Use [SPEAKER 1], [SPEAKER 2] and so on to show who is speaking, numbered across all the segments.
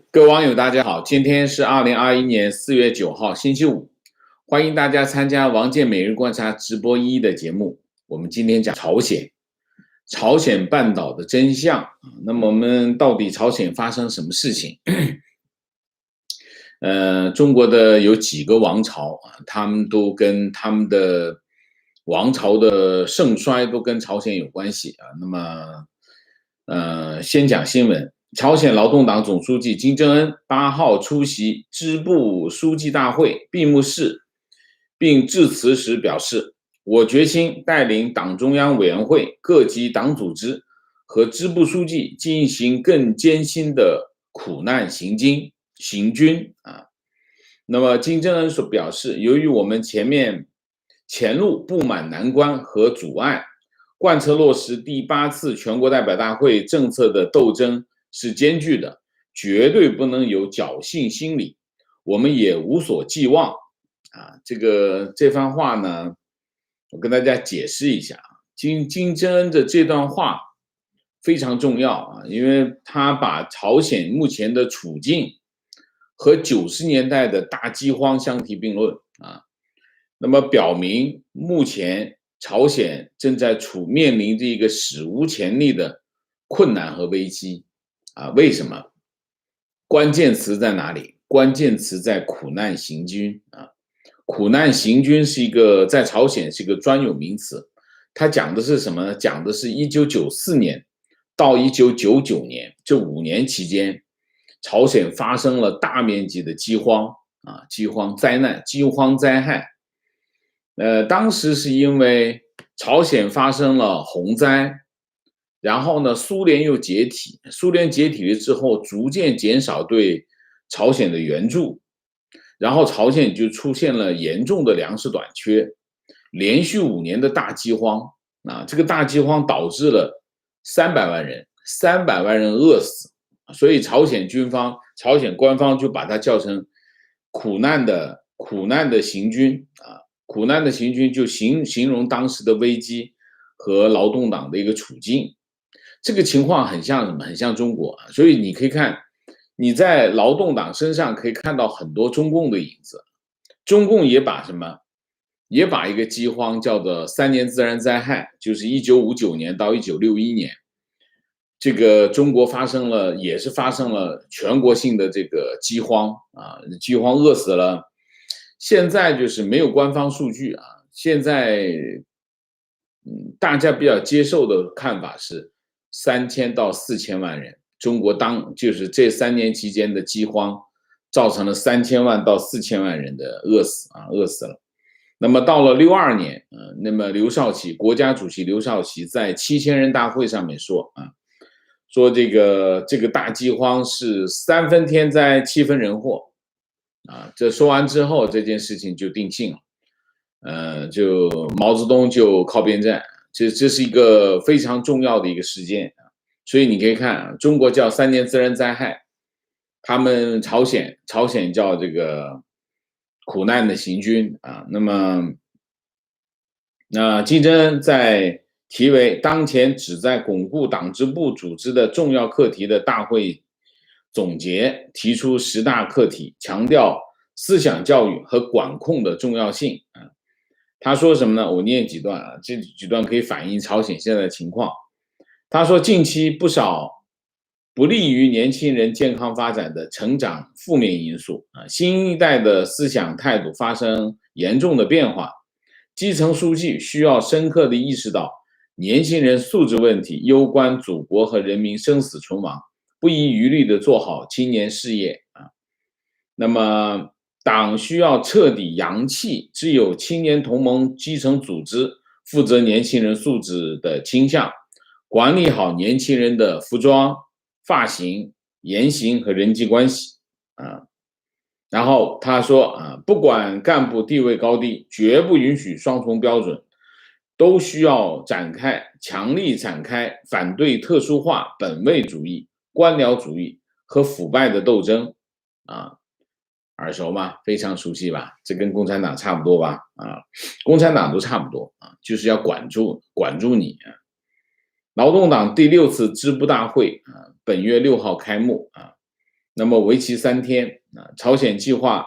[SPEAKER 1] 各位网友，大家好，今天是2021年4月9号，星期五，欢迎大家参加王健每日观察直播1的节目。我们今天讲朝鲜半岛的真相。那么我们到底朝鲜发生什么事情？中国的有几个王朝啊，他们都跟他们的王朝的盛衰都跟朝鲜有关系啊。那么，先讲新闻。朝鲜劳动党总书记金正恩8号出席支部书记大会闭幕式，并致辞时表示：“我决心带领党中央委员会、各级党组织和支部书记进行更艰辛的苦难行军啊。”那么金正恩所表示，由于我们前路布满难关和阻碍，贯彻落实第8次全国代表大会政策的斗争是艰巨的，绝对不能有侥幸心理，我们也无所寄望啊。这番话呢，我跟大家解释一下。金正恩的这段话非常重要啊，因为他把朝鲜目前的处境和90年代的大饥荒相提并论啊。那么表明目前朝鲜正在面临着一个史无前例的困难和危机啊。为什么？关键词在哪里？关键词在苦难行军啊。苦难行军在朝鲜是一个专有名词，它讲的是什么呢？讲的是1994年到1999年这5年期间，朝鲜发生了大面积的饥荒啊，饥荒灾害。当时是因为朝鲜发生了洪灾，然后呢，苏联又解体，苏联解体了之后，逐渐减少对朝鲜的援助，然后朝鲜就出现了严重的粮食短缺，连续5年的大饥荒啊，这个大饥荒导致了300万人饿死，所以朝鲜官方就把它叫成苦难的行军啊。苦难的行军就形容当时的危机和劳动党的一个处境。这个情况很像什么？很像中国啊。所以你可以看，你在劳动党身上可以看到很多中共的影子。中共也把什么？也把一个饥荒叫做3年自然灾害，就是1959年到1961年，这个中国也是发生了全国性的这个饥荒啊，饥荒饿死了。现在就是没有官方数据啊，现在大家比较接受的看法是3000到4000万人。中国就是这3年期间的饥荒，造成了3000万到4000万人的饿死了。那么到了62年，那么国家主席刘少奇在7000人大会上面说啊，说这个大饥荒是3分天灾7分人祸啊。这说完之后，这件事情就定性了，就毛泽东就靠边站，这是一个非常重要的一个事件啊。所以你可以看啊，中国叫3年自然灾害，他们朝鲜叫这个苦难的行军啊。那金正恩在题为当前旨在巩固党支部组织的重要课题的大会总结提出10大课题，强调思想教育和管控的重要性啊。他说什么呢？我念几段啊，这几段可以反映朝鲜现在的情况。他说，近期不少不利于年轻人健康发展的成长负面因素啊，新一代的思想态度发生严重的变化。基层书记需要深刻地意识到，年轻人素质问题攸关祖国和人民生死存亡，不遗余力地做好青年事业啊。那么，党需要彻底扬弃只有青年同盟基层组织负责年轻人素质的倾向，管理好年轻人的服装、发型、言行和人际关系啊。然后他说啊，不管干部地位高低，绝不允许双重标准，都需要强力展开反对特殊化本位主义、官僚主义和腐败的斗争啊。耳熟吧？非常熟悉吧？这跟共产党差不多吧？啊，共产党都差不多啊，就是要管住你啊。劳动党第6次支部大会啊，本月6号开幕啊。那么为期3天啊。朝鲜计划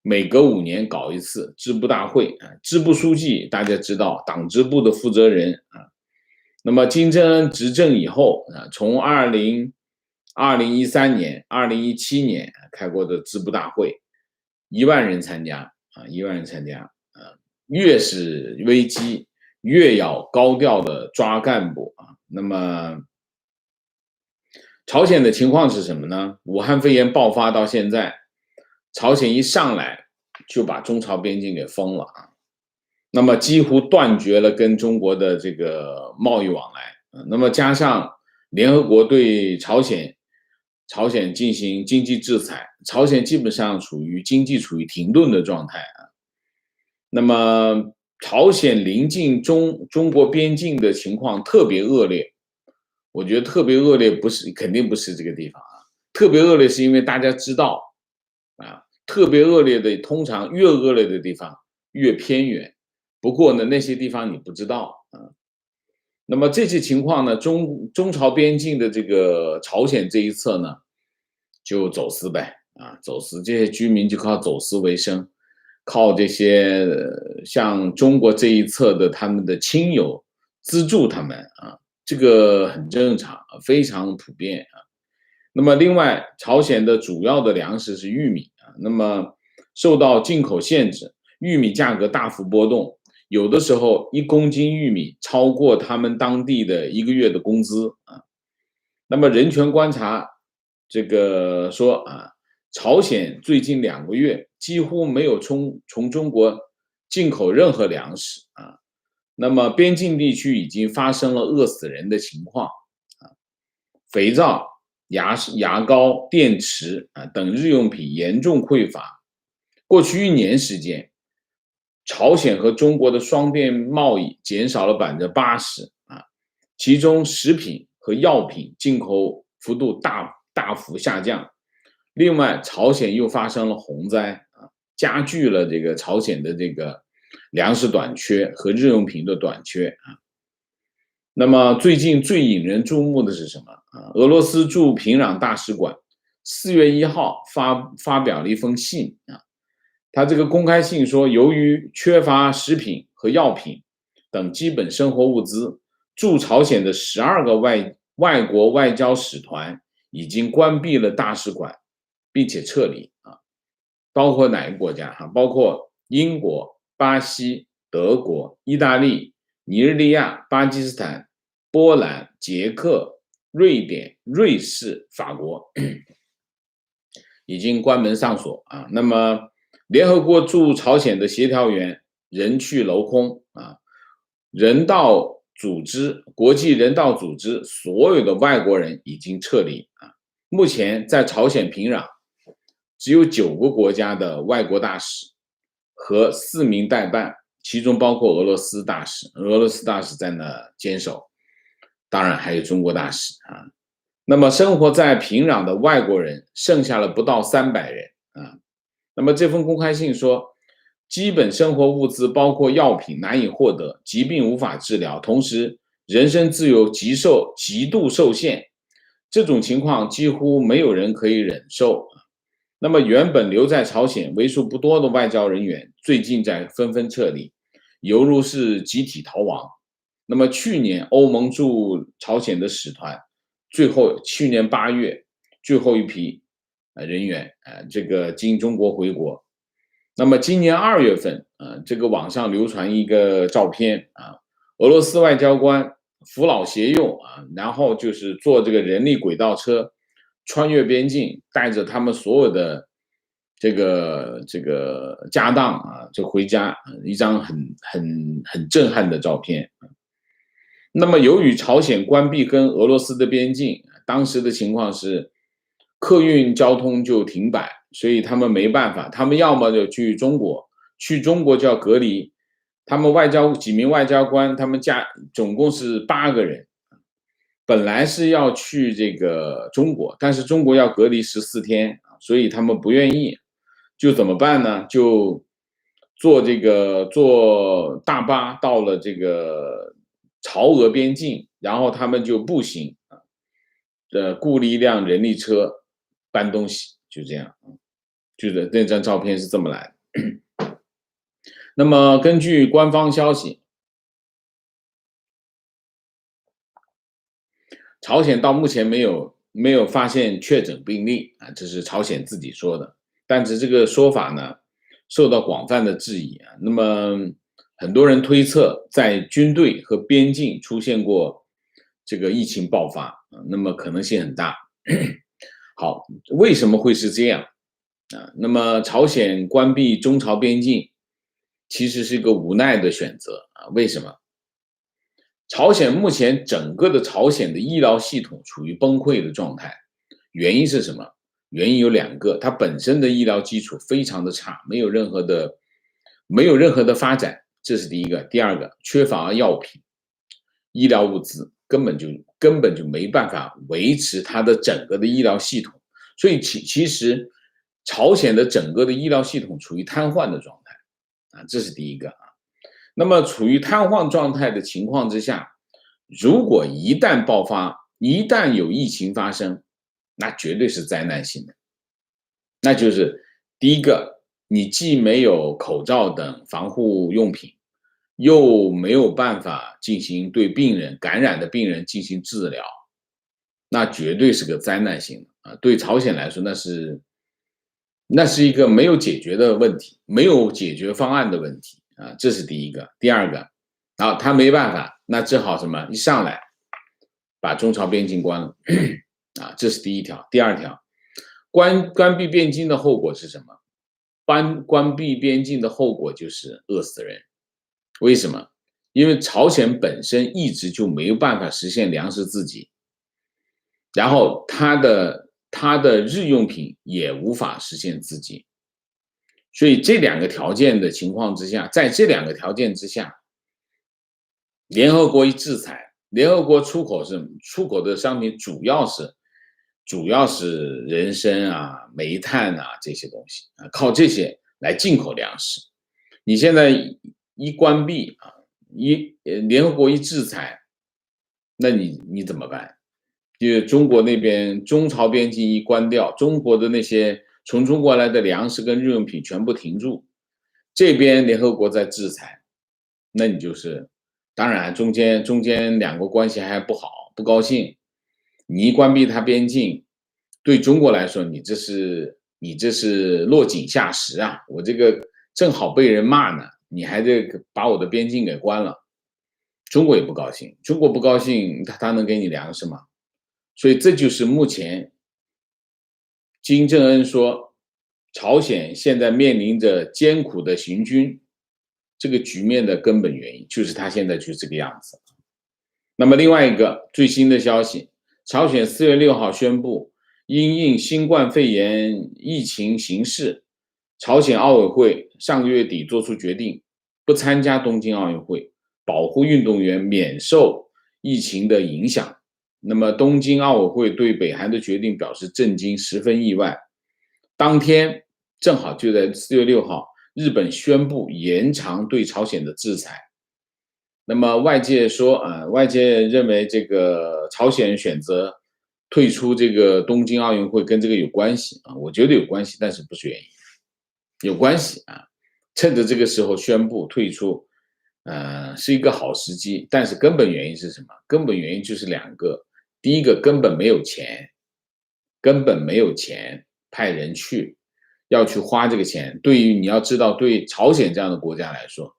[SPEAKER 1] 每隔5年搞一次支部大会啊，支部书记大家知道，党支部的负责人啊。那么金正恩执政以后啊，从2013年、2017年开过的支部大会，1万人参加啊，1万人参加啊。越是危机，越要高调的抓干部啊。那么朝鲜的情况是什么呢？武汉肺炎爆发到现在，朝鲜一上来就把中朝边境给封了啊。那么几乎断绝了跟中国的这个贸易往来，那么加上联合国对朝鲜进行经济制裁，朝鲜基本上经济处于停顿的状态啊。那么朝鲜临近中国边境的情况特别恶劣，我觉得特别恶劣肯定不是这个地方啊，特别恶劣是因为大家知道啊，特别恶劣的通常越恶劣的地方越偏远。不过呢，那些地方你不知道啊。那么这些情况呢，中朝边境的这个朝鲜这一侧呢，就走私呗啊，走私这些居民就靠走私为生，靠这些像中国这一侧的他们的亲友资助他们啊，这个很正常，非常普遍啊。那么另外，朝鲜的主要的粮食是玉米啊，那么受到进口限制，玉米价格大幅波动。有的时候1公斤玉米超过他们当地的1个月的工资啊。那么人权观察这个说啊，朝鲜最近2个月几乎没有从中国进口任何粮食啊。那么边境地区已经发生了饿死人的情况啊，肥皂、牙膏、电池啊等日用品严重匮乏。过去1年时间，朝鲜和中国的双边贸易减少了80%啊，其中食品和药品进口幅度大幅下降。另外，朝鲜又发生了洪灾啊，加剧了这个朝鲜的这个粮食短缺和日用品的短缺啊。那么最近最引人注目的是什么啊？俄罗斯驻平壤大使馆4月1号发表了一封信啊。他这个公开信说，由于缺乏食品和药品等基本生活物资，驻朝鲜的12个外国外交使团已经关闭了大使馆，并且撤离啊。包括哪个国家哈？包括英国、巴西、德国、意大利、尼日利亚、巴基斯坦、波兰、捷克、瑞典、瑞士、法国已经关门上锁啊。那么联合国驻朝鲜的协调员人去楼空啊，国际人道组织所有的外国人已经撤离啊。目前在朝鲜平壤只有9个国家的外国大使和4名代办，其中包括俄罗斯大使，俄罗斯大使在那坚守，当然还有中国大使啊。那么生活在平壤的外国人剩下了不到300人啊。那么这封公开信说，基本生活物资包括药品难以获得，疾病无法治疗，同时人身自由极度受限，这种情况几乎没有人可以忍受。那么原本留在朝鲜为数不多的外交人员最近在纷纷撤离，犹如是集体逃亡。那么去年欧盟驻朝鲜的使团去年8月最后一批人员这个经中国回国。那么今年2月份这个网上流传一个照片啊，俄罗斯外交官扶老携幼啊，然后就是坐这个人力轨道车穿越边境，带着他们所有的这个家当啊，就回家，一张很震撼的照片。那么由于朝鲜关闭跟俄罗斯的边境，当时的情况是客运交通就停摆，所以他们没办法，他们要么就去中国，去中国就要隔离。他们几名外交官，他们总共是8个人，本来是要去这个中国，但是中国要隔离14天，所以他们不愿意，就怎么办呢？就坐大巴到了这个朝俄边境，然后他们就步行雇了一辆人力车，搬东西，就这样，就是那张照片是这么来的。那么根据官方消息，朝鲜到目前没有发现确诊病例啊，这是朝鲜自己说的，但是这个说法呢受到广泛的质疑啊。那么很多人推测，在军队和边境出现过这个疫情爆发啊，那么可能性很大。好，为什么会是这样啊？那么朝鲜关闭中朝边境，其实是一个无奈的选择啊。为什么？朝鲜目前整个的朝鲜的医疗系统处于崩溃的状态，原因是什么？原因有两个，它本身的医疗基础非常的差，没有任何的发展，这是第一个。第二个，缺乏药品、医疗物资，根本就没办法维持它的整个的医疗系统，所以其实朝鲜的整个的医疗系统处于瘫痪的状态啊，这是第一个啊。那么处于瘫痪状态的情况之下，如果一旦爆发，一旦有疫情发生，那绝对是灾难性的。那就是第一个，你既没有口罩等防护用品，又没有办法进行对感染的病人进行治疗，那绝对是个灾难性的啊！对朝鲜来说，那是一个没有解决的问题，没有解决方案的问题啊，这是第一个。第二个，然后他没办法，那只好什么？一上来把中朝边境关了啊，这是第一条。第二条，关闭边境的后果是什么？关闭边境的后果就是饿死人。为什么？因为朝鲜本身一直就没有办法实现粮食自给，然后它的日用品也无法实现自给，所以这两个条件的情况之下，在这两个条件之下，联合国一制裁，联合国出口的商品主要是人参啊、煤炭啊这些东西啊，靠这些来进口粮食。你现在一关闭啊，联合国一制裁，那你怎么办？因为中国那边中朝边境一关掉，中国的那些从中国来的粮食跟日用品全部停住，这边联合国在制裁，那你就是当然中间两国关系还不好，不高兴，你一关闭它边境，对中国来说，你这是落井下石啊！我这个正好被人骂呢，你还得把我的边境给关了，中国也不高兴，中国不高兴，他能给你粮食吗？所以这就是目前金正恩说，朝鲜现在面临着艰苦的行军这个局面的根本原因，就是他现在就是这个样子。那么另外一个最新的消息，朝鲜4月6号宣布，因应新冠肺炎疫情形势，朝鲜奥委会上个月底做出决定，不参加东京奥运会，保护运动员免受疫情的影响。那么东京奥委会对北韩的决定表示震惊，十分意外。当天正好就在4月6号，日本宣布延长对朝鲜的制裁。那么外界认为这个朝鲜选择退出这个东京奥运会跟这个有关系啊，我觉得有关系，但是不是原因，有关系啊。趁着这个时候宣布退出，是一个好时机。但是根本原因是什么？根本原因就是两个。第一个，根本没有钱派人去，要去花这个钱。对于你要知道，对朝鲜这样的国家来说，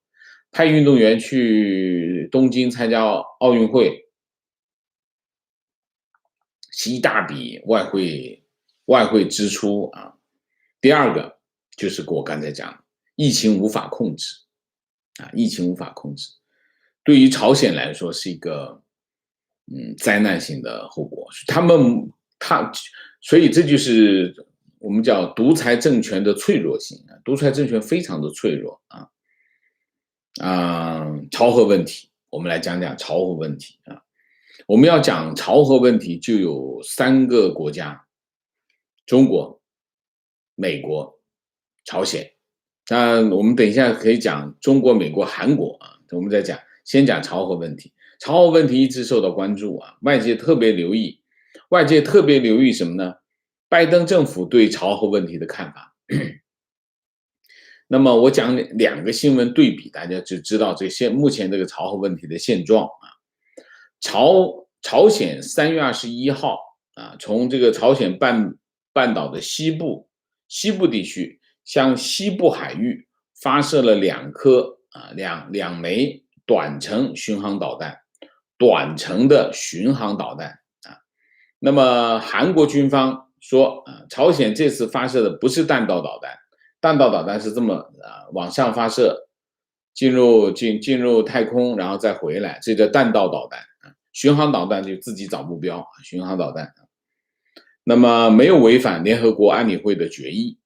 [SPEAKER 1] 派运动员去东京参加奥运会，是一大笔外汇支出啊。第二个就是我刚才讲，疫情无法控制啊，疫情无法控制，对于朝鲜来说是一个灾难性的后果。所以这就是我们叫独裁政权的脆弱性啊，独裁政权非常的脆弱啊。朝核问题，我们来讲讲朝核问题啊。我们要讲朝核问题，就有3个国家：中国、美国、朝鲜。那我们等一下可以讲中国、美国、韩国啊。我们再讲，先讲朝核问题。朝核问题一直受到关注啊，外界特别留意什么呢？拜登政府对朝核问题的看法。那么我讲两个新闻对比，大家就知道目前这个朝核问题的现状啊。朝鲜3月21号啊，从这个朝鲜半岛的西部地区向西部海域发射了两枚短程巡航导弹，啊。那么韩国军方说啊，朝鲜这次发射的不是弹道导弹。弹道导弹是这么往上发射，进入太空，然后再回来，这叫弹道导弹。巡航导弹就自己找目标，巡航导弹。那么没有违反联合国安理会的决议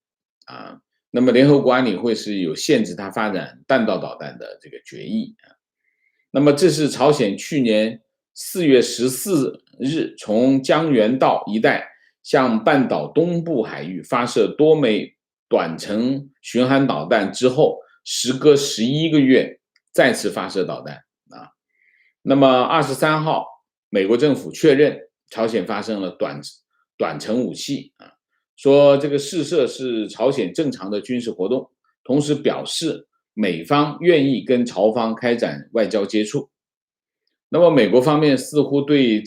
[SPEAKER 1] 啊。那么联合国安理会是有限制它发展弹道导弹的这个决议啊。那么这是朝鲜去年4月14日从江原道一带向半岛东部海域发射多枚短程巡航导弹之后，时隔11个月再次发射导弹啊。那么23号，美国政府确认朝鲜发生了短程武器啊，说这个试射是朝鲜正常的军事活动，同时表示美方愿意跟朝方开展外交接触。那么美国方面似乎对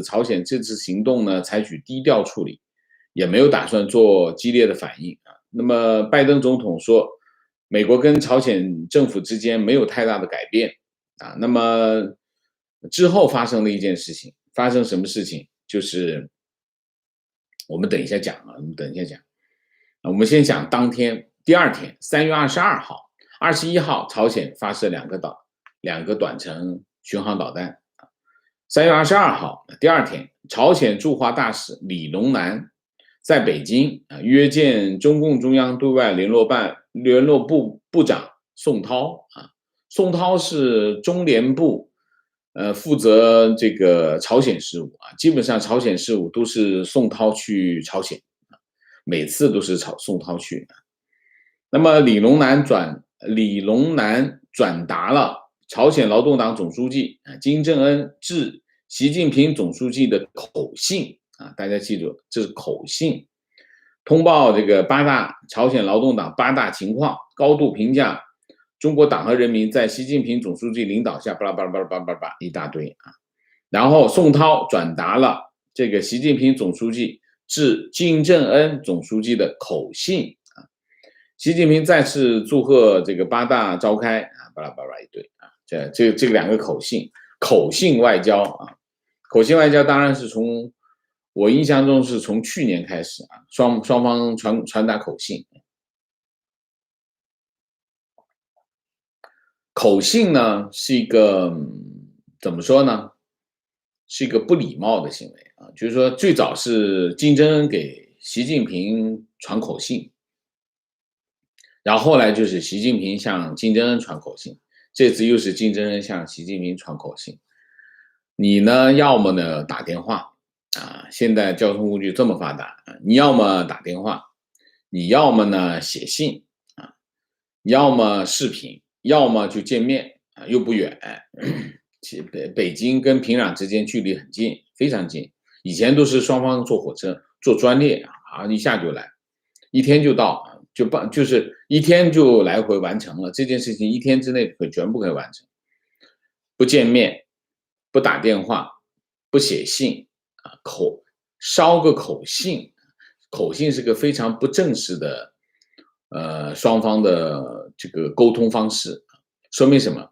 [SPEAKER 1] 朝鲜这次行动呢采取低调处理，也没有打算做激烈的反应啊。那么拜登总统说，美国跟朝鲜政府之间没有太大的改变啊。那么之后发生了一件事情，发生什么事情？就是我们等一下讲啊，我们先讲第二天，3月22号、21号，朝鲜发射两个短程巡航导弹。3月22号，第二天，朝鲜驻华大使李龙南在北京约见中共中央对外联络部部长宋涛啊。宋涛是中联部负责这个朝鲜事务啊，基本上朝鲜事务都是宋涛去朝鲜，每次都是宋涛去。那么李龙南转达了朝鲜劳动党总书记金正恩致习近平总书记的口信啊，大家记住，这是口信，通报这个朝鲜劳动党8大情况，高度评价中国党和人民在习近平总书记领导下巴拉巴拉巴拉巴拉巴拉一大堆啊。然后宋涛转达了这个习近平总书记致金正恩总书记的口信啊。习近平再次祝贺这个8大召开啊，巴拉巴拉一堆啊。这两个口信外交啊，口信外交当然是我印象中是从去年开始啊，双方传达口信。口信呢是一个怎么说呢？是一个不礼貌的行为啊，就是说最早是金正恩给习近平传口信，然后后来就是习近平向金正恩传口信，这次又是金正恩向习近平传口信。你呢，要么呢打电话啊，现在交通工具这么发达，你要么打电话，你要么呢写信啊，要么视频，要么就见面啊，又不远。北京跟平壤之间距离很近，非常近。以前都是双方坐火车、坐专列啊，一下就来，一天就到，就是一天就来回完成了这件事情，一天之内全部可以完成。不见面，不打电话，不写信啊，捎个口信，口信是个非常不正式的双方的这个沟通方式，说明什么？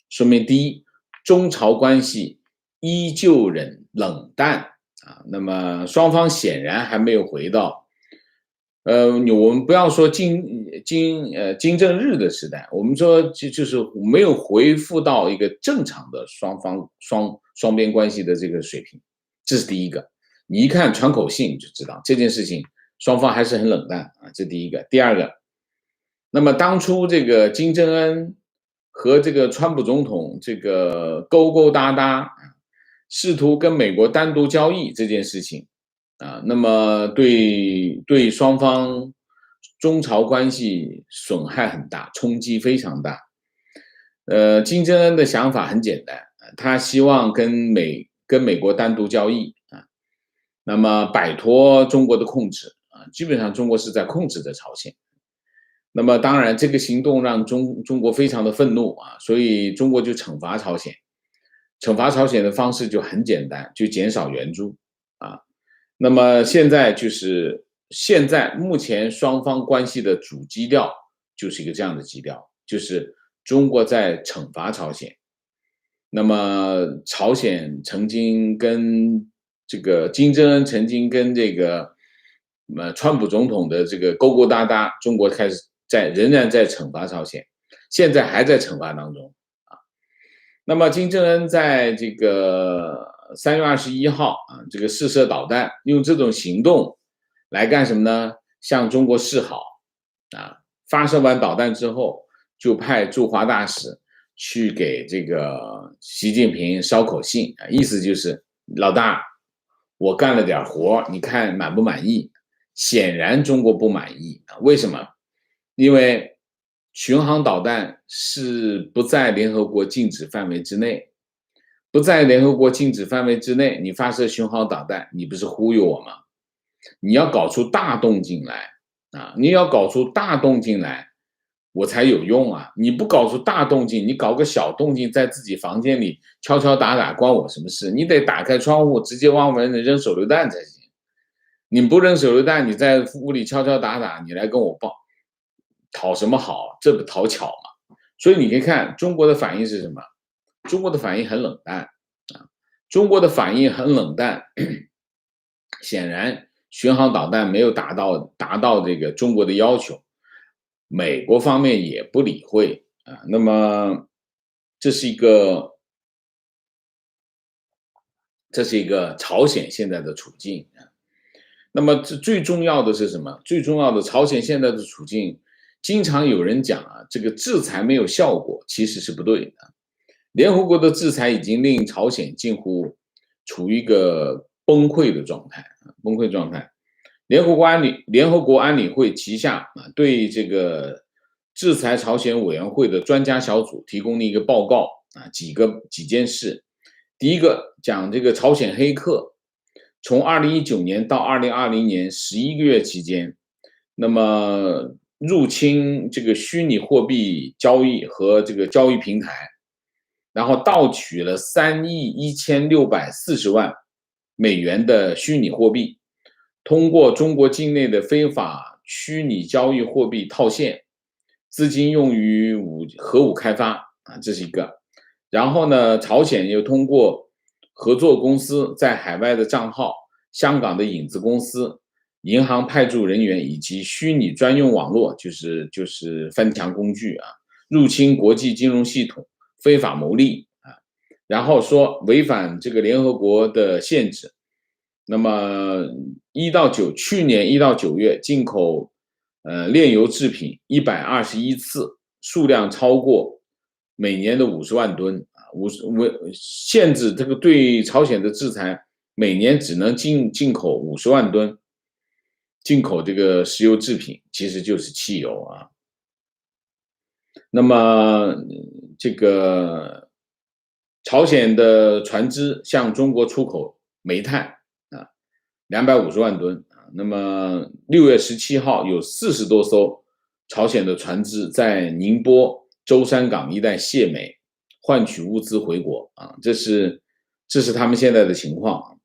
[SPEAKER 1] 说明第一，中朝关系依旧冷淡啊。那么双方显然还没有回到我们不要说金正日的时代，我们说就是没有恢复到一个正常的双边关系的这个水平，这是第一个。你一看传口信就知道这件事情双方还是很冷淡啊，这第一个。第二个，那么当初这个金正恩和这个川普总统这个勾搭，试图跟美国单独交易这件事情啊，那么对双方中朝关系损害很大，冲击非常大。金正恩的想法很简单，他希望跟美国单独交易啊。那么摆脱中国的控制啊，基本上中国是在控制着朝鲜。那么当然，这个行动让中国非常的愤怒啊，所以中国就惩罚朝鲜。惩罚朝鲜的方式就很简单，就减少援助啊。那么现在目前双方关系的主基调就是一个这样的基调，就是中国在惩罚朝鲜。那么朝鲜曾经跟这个金正恩曾经跟这个川普总统的这个勾勾搭搭，中国开始仍然在惩罚朝鲜，现在还在惩罚当中啊。那么金正恩在这个3月21号啊，这个试射导弹，用这种行动来干什么呢？向中国示好啊。发射完导弹之后，就派驻华大使去给这个习近平捎口信啊，意思就是老大，我干了点活，你看满不满意？显然中国不满意啊，为什么？因为巡航导弹是不在联合国禁止范围之内，不在联合国禁止范围之内，你发射巡航导弹，你不是忽悠我吗？你要搞出大动静来啊！你要搞出大动静来，我才有用啊！你不搞出大动静，你搞个小动静，在自己房间里敲敲打打，关我什么事？你得打开窗户，直接往我们扔手榴弹才行。你不扔手榴弹，你在屋里敲敲打打，你来跟我讨什么好？这不讨巧吗？所以你可以看中国的反应是什么？中国的反应很冷淡啊！中国的反应很冷淡，显然巡航导弹没有达到这个中国的要求，美国方面也不理会啊。那么这是一个朝鲜现在的处境啊。那么这最重要的是什么？最重要的，朝鲜现在的处境，经常有人讲啊，这个制裁没有效果，其实是不对的。联合国的制裁已经令朝鲜近乎处于一个崩溃的状态，崩溃状态。联合国安理会旗下啊，对这个制裁朝鲜委员会的专家小组提供了一个报告啊，几件事。第一个讲这个朝鲜黑客，从2019年到2020年11个月期间，那么入侵这个虚拟货币交易和这个交易平台，然后盗取了3亿1640万美元的虚拟货币，通过中国境内的非法虚拟交易货币套现，资金用于核武开发啊，这是一个。然后呢，朝鲜又通过合作公司在海外的账号、香港的影子公司、银行派驻人员以及虚拟专用网络，就是翻墙工具啊，入侵国际金融系统，非法牟利啊。然后说违反这个联合国的限制。那么去年1到9月进口炼油制品121次，数量超过每年的50万吨啊，限制这个对朝鲜的制裁，每年只能进口50万吨，进口这个石油制品，其实就是汽油啊。那么这个朝鲜的船只向中国出口煤炭啊，250万吨啊。那么6月17号有40多艘朝鲜的船只在宁波舟山港一带卸煤，换取物资回国啊。这是他们现在的情况。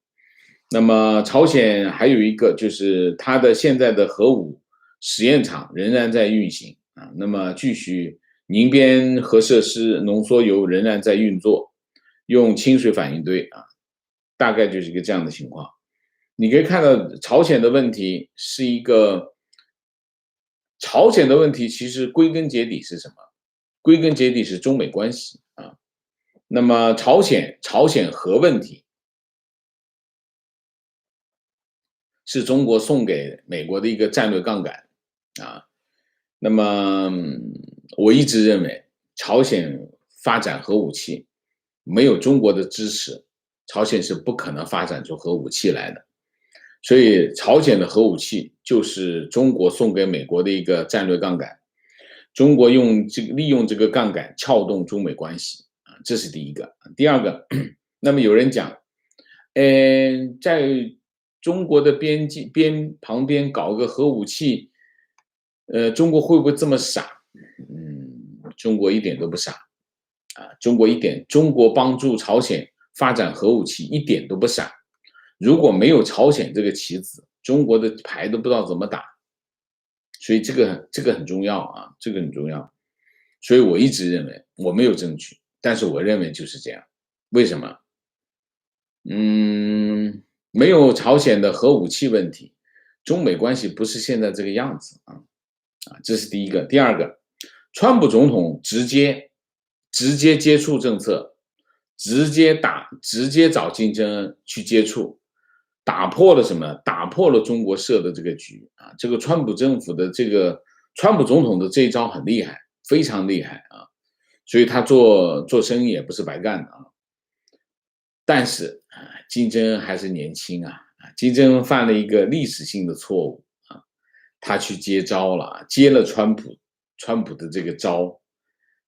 [SPEAKER 1] 那么朝鲜还有一个就是它的现在的核武实验场仍然在运行啊。那么继续宁边核设施浓缩铀仍然在运作，用清水反应堆啊，大概就是一个这样的情况。你可以看到朝鲜的问题是朝鲜的问题其实归根结底是什么？归根结底是中美关系啊。那么朝鲜核问题是中国送给美国的一个战略杠杆啊。那么我一直认为，朝鲜发展核武器没有中国的支持，朝鲜是不可能发展出核武器来的。所以朝鲜的核武器就是中国送给美国的一个战略杠杆，中国利用这个杠杆撬动中美关系啊，这是第一个。第二个，那么有人讲，在中国的旁边搞个核武器，中国会不会这么傻？中国一点都不傻啊！中国帮助朝鲜发展核武器一点都不傻。如果没有朝鲜这个棋子，中国的牌都不知道怎么打。所以这个很重要啊，这个很重要。所以我一直认为我没有证据，但是我认为就是这样。为什么？没有朝鲜的核武器问题，中美关系不是现在这个样子啊。这是第一个。第二个，川普总统直接接触政策，直接找金正恩去接触，打破了什么？打破了中国设的这个局啊！这个川普政府的川普总统的这一招很厉害，非常厉害啊！所以他做生意也不是白干的啊。但是金正恩还是年轻啊，金正恩犯了一个历史性的错误啊，他去接招了，接了川普的这个招，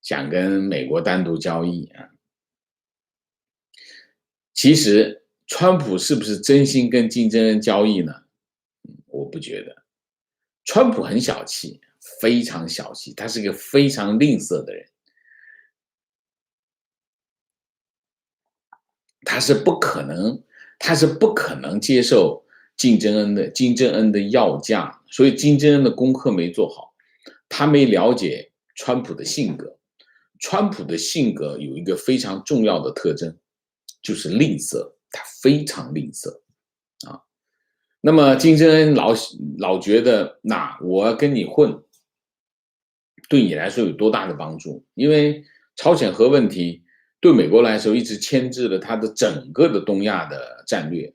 [SPEAKER 1] 想跟美国单独交易啊。其实川普是不是真心跟金正恩交易呢？我不觉得。川普很小气，非常小气，他是一个非常吝啬的人，他是不可能接受金正恩的要价，所以金正恩的功课没做好，他没了解川普的性格。川普的性格有一个非常重要的特征，就是吝啬，他非常吝啬啊。那么金正恩老觉得，那我要跟你混，对你来说有多大的帮助？因为朝鲜核问题对美国来说一直牵制了他的整个的东亚的战略，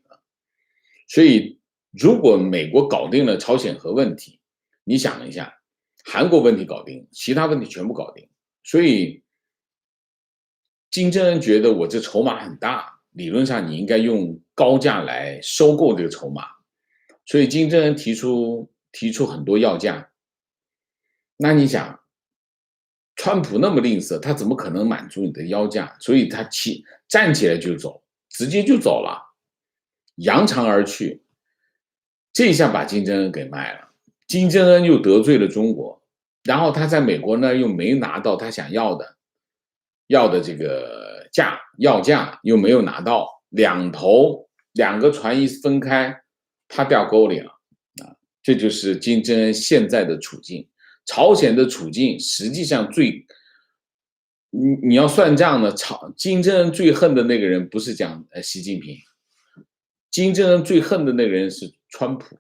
[SPEAKER 1] 所以如果美国搞定了朝鲜核问题，你想一下，韩国问题搞定，其他问题全部搞定，所以金正恩觉得我这筹码很大，理论上你应该用高价来收购这个筹码，所以金正恩提出很多要价。那你想，川普那么吝啬，他怎么可能满足你的要价？所以他站起来就走，直接就走了，扬长而去。这一下把金正恩给卖了，金正恩又得罪了中国，然后他在美国呢又没拿到他想要的这个要价又没有拿到，两个船一分开，他掉沟里了啊！这就是金正恩现在的处境。朝鲜的处境实际上你要算账呢，金正恩最恨的那个人不是习近平，金正恩最恨的那个人是川普，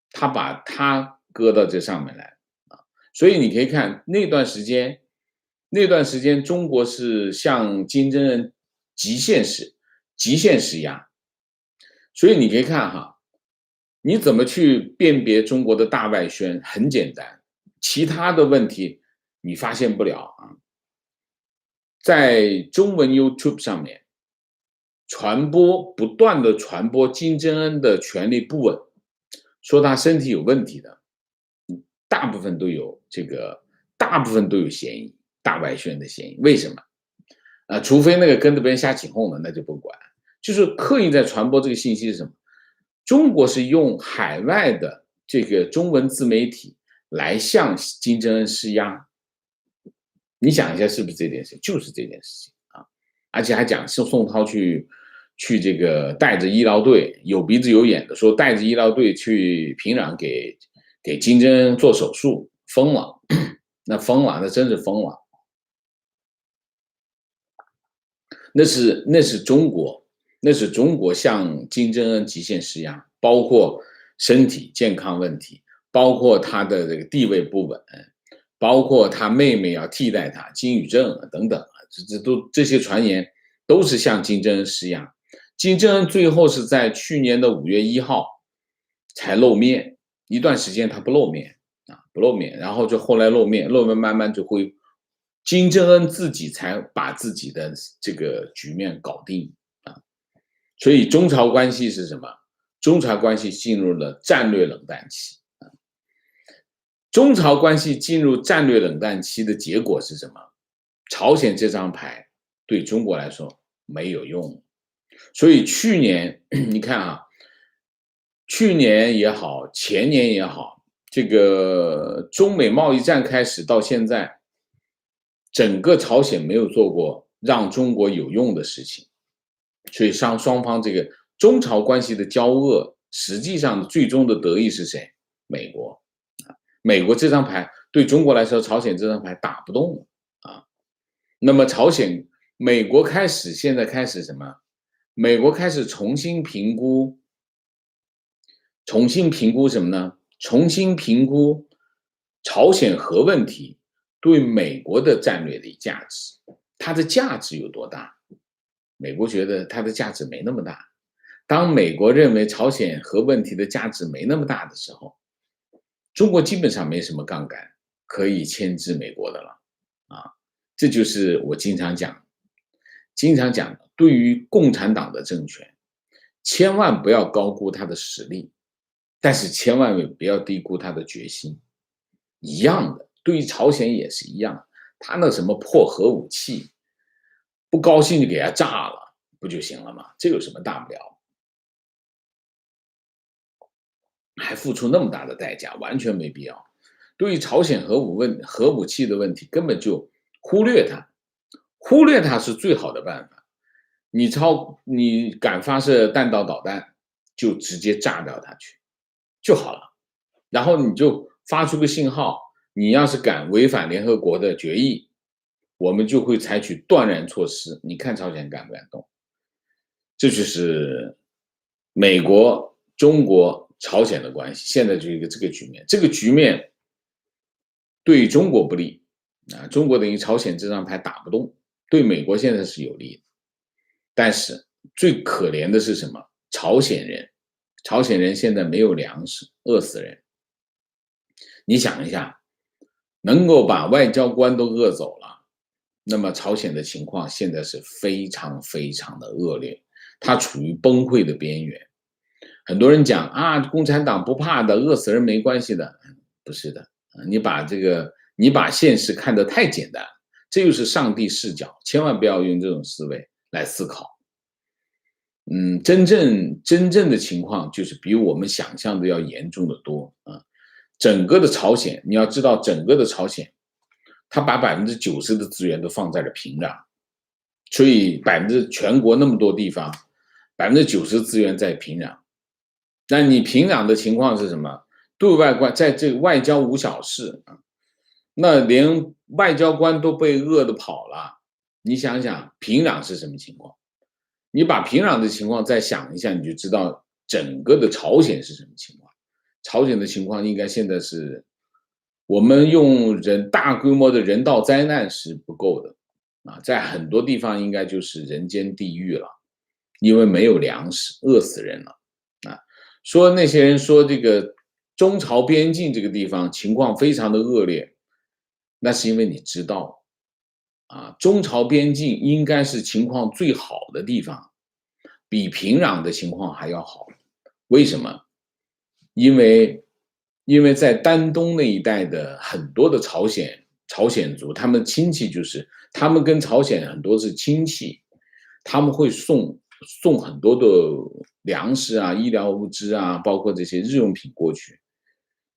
[SPEAKER 1] 他把他搁到这上面来啊。所以你可以看那段时间，中国是向金正恩极限施压。所以你可以看哈，你怎么去辨别中国的大外宣？很简单，其他的问题你发现不了啊。在中文 YouTube 上面不断的传播金正恩的权力不稳，说他身体有问题的，大部分都有嫌疑，大外宣的嫌疑。为什么？除非那个跟着别人瞎起哄的，那就不管。就是刻意在传播这个信息是什么？中国是用海外的这个中文自媒体来向金正恩施压。你想一下，是不是这件事？就是这件事情啊！而且还讲宋涛去这个带着医疗队，有鼻子有眼的说带着医疗队去平壤给金正恩做手术，疯了，那疯了，那真是疯了。那是中国向金正恩极限施压，包括身体健康问题，包括他的这个地位不稳，包括他妹妹要替代他金宇正等等，这些传言都是向金正恩施压。金正恩最后是在去年的5月1号才露面，一段时间他不露面，然后就后来露面，慢慢就会。金正恩自己才把自己的这个局面搞定啊，所以中朝关系是什么？中朝关系进入了战略冷淡期啊。中朝关系进入战略冷淡期的结果是什么？朝鲜这张牌对中国来说没有用，所以去年你看啊，去年也好，前年也好，这个中美贸易战开始到现在，整个朝鲜没有做过让中国有用的事情，所以双方这个中朝关系的交恶，实际上最终的得益是谁？美国啊，美国这张牌对中国来说，朝鲜这张牌打不动啊。那么美国现在开始什么？美国开始重新评估什么呢？重新评估朝鲜核问题对美国的战略的价值，它的价值有多大？美国觉得它的价值没那么大。当美国认为朝鲜核问题的价值没那么大的时候，中国基本上没什么杠杆可以牵制美国的了啊。这就是我经常讲的，对于共产党的政权，千万不要高估他的实力，但是千万不要低估他的决心。一样的，对于朝鲜也是一样，他那什么破核武器，不高兴就给他炸了，不就行了吗？这有什么大不了？还付出那么大的代价，完全没必要。对于朝鲜核武器的问题，根本就忽略它，忽略它是最好的办法。你敢发射弹道导弹，就直接炸掉它去就好了。然后你就发出个信号，你要是敢违反联合国的决议，我们就会采取断然措施。你看朝鲜敢不敢动？这就是美国、中国、朝鲜的关系，现在就一个这个局面。这个局面对中国不利啊，中国等于朝鲜这张牌打不动，对美国现在是有利的。但是最可怜的是什么？朝鲜人现在没有粮食，饿死人。你想一下，能够把外交官都饿走了，那么朝鲜的情况现在是非常非常的恶劣，它处于崩溃的边缘。很多人讲啊，共产党不怕的，饿死人没关系的，不是的，你把现实看得太简单，这就是上帝视角，千万不要用这种思维来思考。真正的情况就是比我们想象的要严重的多啊。整个的朝鲜，你要知道，整个的朝鲜，它把90%的资源都放在了平壤，所以全国那么多地方，90%资源在平壤。那你平壤的情况是什么？对外关在这个外交无小事啊，那连外交官都被饿得跑了，你想想平壤是什么情况？你把平壤的情况再想一下，你就知道整个的朝鲜是什么情况。朝鲜的情况应该现在是，我们用大规模的人道灾难是不够的啊，在很多地方应该就是人间地狱了，因为没有粮食，饿死人了啊。说那些人说这个中朝边境这个地方情况非常的恶劣，那是因为你知道啊，中朝边境应该是情况最好的地方，比平壤的情况还要好。为什么？因为在丹东那一带的很多的朝鲜族，他们亲戚就是他们跟朝鲜很多是亲戚，他们会送很多的粮食啊、医疗物资啊，包括这些日用品过去。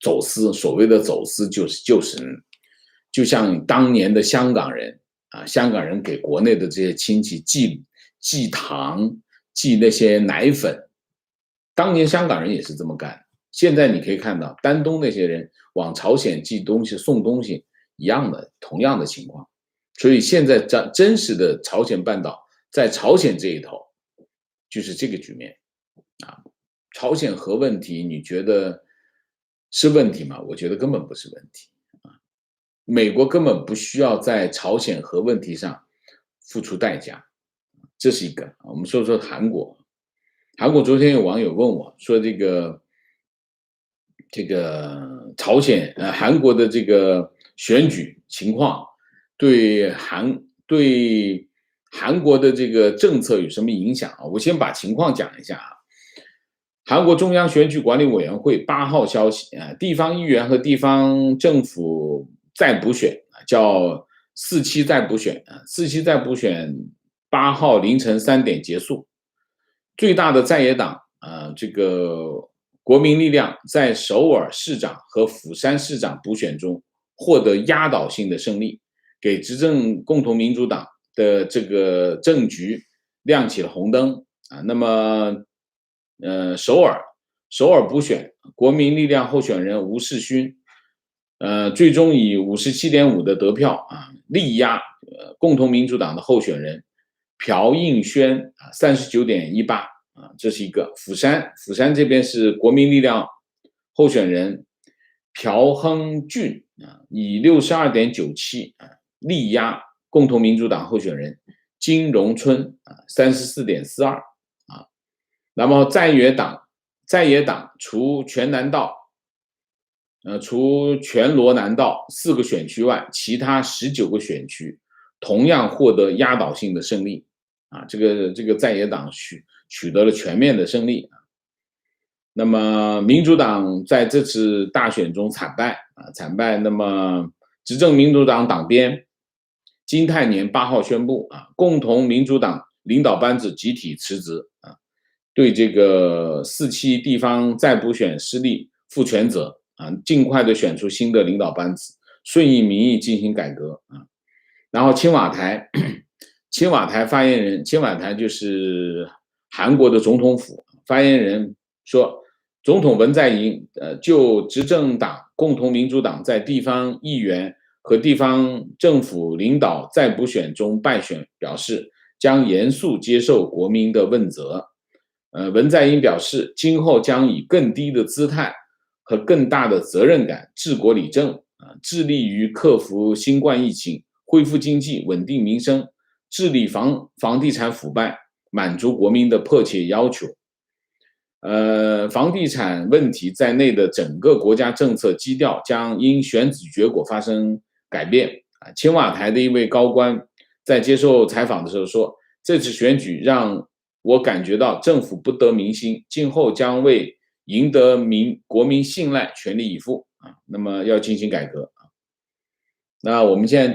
[SPEAKER 1] 所谓的走私就像当年的香港人啊，香港人给国内的这些亲戚寄糖、寄那些奶粉，当年香港人也是这么干。现在你可以看到，丹东那些人往朝鲜寄东西、送东西一样的，同样的情况。所以现在真实的朝鲜半岛在朝鲜这一头，就是这个局面啊。朝鲜核问题，你觉得是问题吗？我觉得根本不是问题啊。美国根本不需要在朝鲜核问题上付出代价，这是一个。我们说说韩国，韩国昨天有网友问我说，这个韩国的这个选举情况对韩国的这个政策有什么影响啊？我先把情况讲一下啊。韩国中央选举管理委员会8号消息啊，地方议员和地方政府再补选，叫4期再补选啊，4期再补选8号凌晨3点结束。最大的在野党这个国民力量在首尔市长和釜山市长补选中获得压倒性的胜利，给执政共同民主党的这个政局亮起了红灯啊。那么，首尔补选，国民力量候选人吴世勋，最终以57.5%的得票啊，力压共同民主党的候选人朴应宣啊39.18%啊，这是一个。釜山这边是国民力量候选人朴亨俊啊，以62.97%啊力压共同民主党候选人金荣春啊34.42%啊。那么在野党除全罗南道4个选区外，其他19个选区同样获得压倒性的胜利啊！这个在野党取得了全面的胜利啊。那么民主党在这次大选中惨败。那么执政民主党党鞭金泰年8号宣布啊，共同民主党领导班子集体辞职啊，对这个4期地方再补选失利负全责啊，尽快的选出新的领导班子，顺应民意进行改革啊。然后青瓦台发言人，青瓦台就是韩国的总统府发言人说，总统文在寅就执政党共同民主党在地方议员和地方政府领导再补选中败选表示，将严肃接受国民的问责。文在寅表示，今后将以更低的姿态和更大的责任感治国理政，致力于克服新冠疫情，恢复经济，稳定民生，治理房地产腐败，满足国民的迫切要求。房地产问题在内的整个国家政策基调将因选举结果发生改变。青瓦台的一位高官在接受采访的时候说，这次选举让我感觉到政府不得民心，今后将为赢得国民信赖全力以赴啊。那么要进行改革啊。那我们现在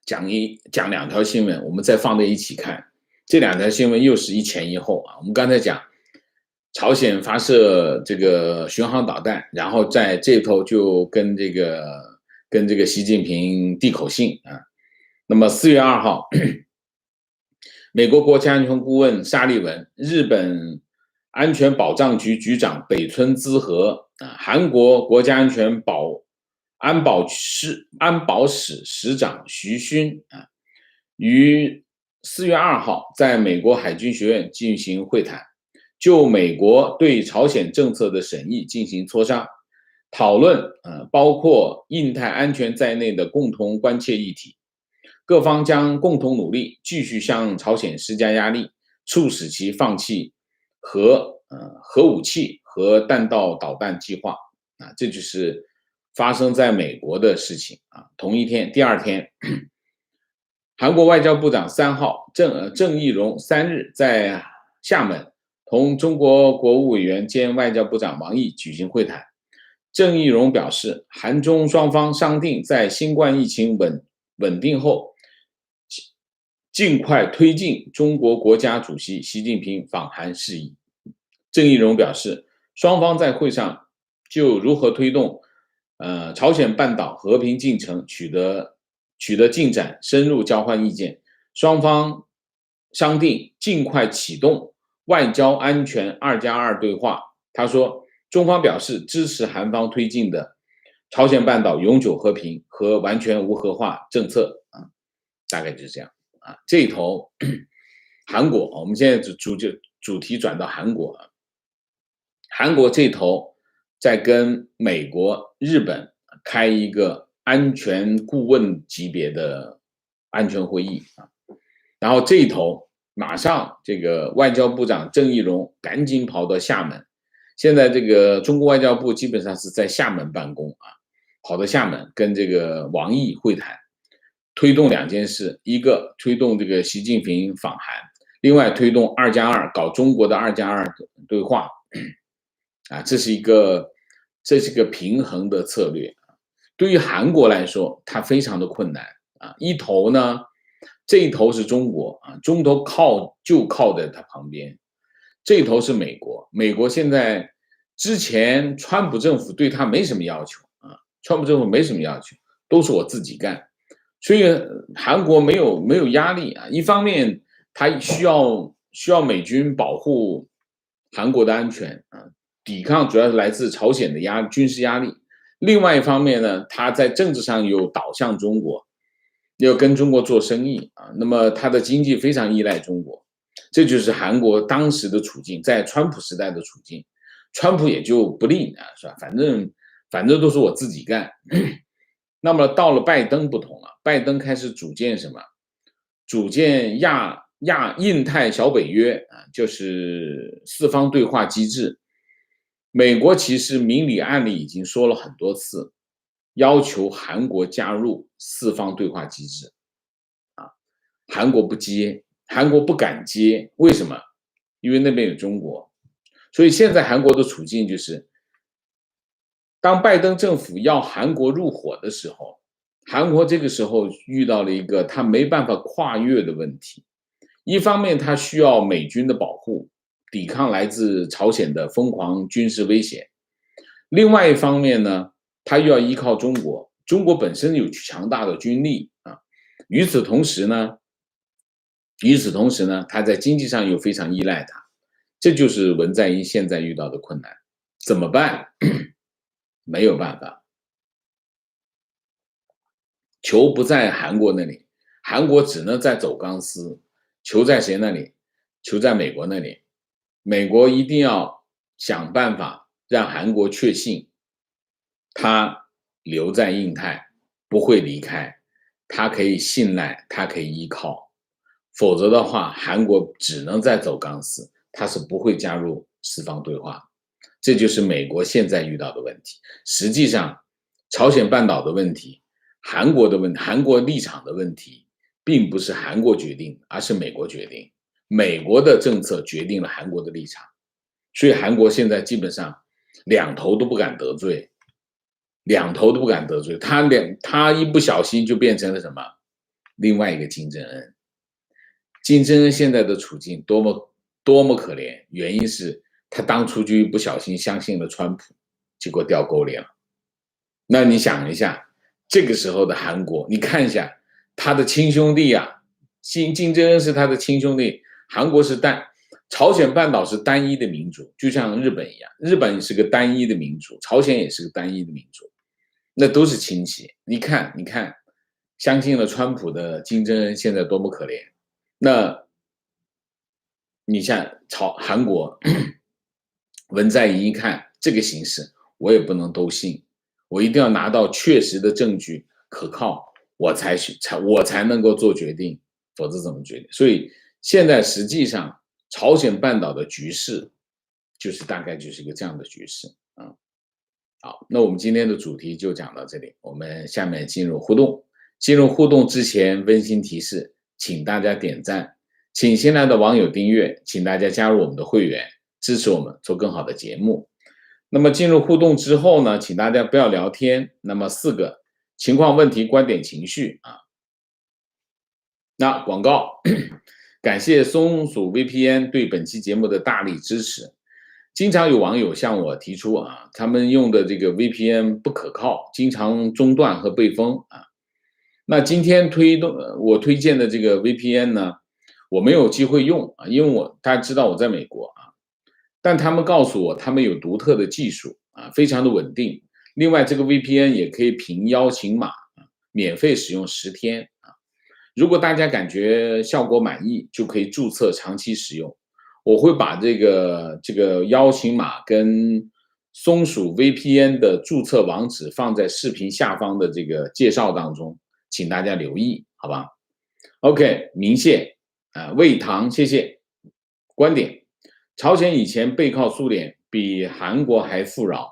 [SPEAKER 1] 讲两条新闻，我们再放在一起看。这两条新闻又是一前一后啊。我们刚才讲朝鲜发射这个巡航导弹，然后在这头就跟这个习近平递口信啊。那么4月2号，美国国家安全顾问沙利文、日本安全保障局局长北村滋和、韩国国家安保室室长徐勋于4月2号在美国海军学院进行会谈，就美国对朝鲜政策的审议进行磋商，讨论包括印太安全在内的共同关切议题。各方将共同努力，继续向朝鲜施加压力，促使其放弃核武器和弹道导弹计划啊。这就是发生在美国的事情啊。同一天，第二天，韩国外交部长3号郑义溶3日在厦门同中国国务委员兼外交部长王毅举行会谈。郑义溶表示，韩中双方商定在新冠疫情稳定后，尽快推进中国国家主席习近平访韩事宜。郑义溶表示，双方在会上就如何推动朝鲜半岛和平进程取得进展深入交换意见，双方商定尽快启动外交安全2+2对话。他说，中方表示支持韩方推进的朝鲜半岛永久和平和完全无核化政策啊，大概就是这样啊。这一头韩国，我们现在主题转到韩国啊。韩国这头在跟美国、日本开一个安全顾问级别的安全会议啊，然后这一头马上这个外交部长郑义溶赶紧跑到厦门。现在这个中国外交部基本上是在厦门办公啊，跑到厦门跟这个王毅会谈，推动2件事，一个推动这个习近平访韩，另外推动2+2，搞中国的2+2对话啊，这是一个平衡的策略。对于韩国来说，它非常的困难啊。这一头是中国啊，中头靠在它旁边，这一头是美国，美国现在之前川普政府对他没什么要求啊，川普政府没什么要求，都是我自己干，所以韩国没有压力啊。一方面，他需要美军保护韩国的安全啊，抵抗主要是来自朝鲜的军事压力。另外一方面呢，他在政治上又倒向中国，要跟中国做生意啊，那么他的经济非常依赖中国，这就是韩国当时的处境，在川普时代的处境，川普也就不吝啊，是吧？反正都是我自己干。那么到了拜登不同了，拜登开始组建什么？组建印太小北约啊，就是四方对话机制。美国其实明里暗里已经说了很多次，要求韩国加入四方对话机制，韩国不接，韩国不敢接，为什么？因为那边有中国，所以现在韩国的处境就是，当拜登政府要韩国入伙的时候，韩国这个时候遇到了一个他没办法跨越的问题。一方面，他需要美军的保护，抵抗来自朝鲜的疯狂军事威胁；另外一方面呢，他又要依靠中国，中国本身有强大的军力啊。与此同时呢，他在经济上又非常依赖他，这就是文在寅现在遇到的困难。怎么办？没有办法，球不在韩国那里，韩国只能在走钢丝。球在谁那里？球在美国那里。美国一定要想办法让韩国确信，他留在印太，不会离开，他可以信赖，他可以依靠。否则的话，韩国只能在走钢丝，他是不会加入四方对话。这就是美国现在遇到的问题。实际上，朝鲜半岛的问题、韩国的问题、韩国立场的问题，并不是韩国决定，而是美国决定。美国的政策决定了韩国的立场，所以韩国现在基本上两头都不敢得罪，他一不小心就变成了什么？另外一个金正恩。金正恩现在的处境多么可怜，原因是他当初就一不小心相信了川普，结果掉沟里了。那你想一下，这个时候的韩国，你看一下他的亲兄弟啊，金正恩是他的亲兄弟，韩国是朝鲜半岛是单一的民族，就像日本一样，日本是个单一的民族，朝鲜也是个单一的民族，那都是亲戚。你看，相信了川普的金正恩现在多么可怜。那你像韩国文在寅一看这个形势，我也不能都信，我一定要拿到确实的证据可靠，我才能够做决定，否则怎么决定？所以现在实际上朝鲜半岛的局势大概就是一个这样的局势啊。好，那我们今天的主题就讲到这里，我们下面进入互动。进入互动之前，温馨提示，请大家点赞，请新来的网友订阅，请大家加入我们的会员，支持我们做更好的节目。那么进入互动之后呢，请大家不要聊天。那么4个情况、问题、观点、情绪啊。那广告，感谢松鼠 VPN 对本期节目的大力支持。经常有网友向我提出啊，他们用的这个 VPN 不可靠，经常中断和被封啊。那今天我推荐的这个 VPN 呢，我没有机会用啊，因为大家知道我在美国啊，但他们告诉我他们有独特的技术啊，非常的稳定。另外，这个 VPN 也可以凭邀请码免费使用10天啊。如果大家感觉效果满意，就可以注册长期使用。我会把这个邀请码跟松鼠 VPN 的注册网址放在视频下方的这个介绍当中，请大家留意，好吧 ？OK， 明谢魏唐，谢谢。观点：朝鲜以前背靠苏联，比韩国还富饶，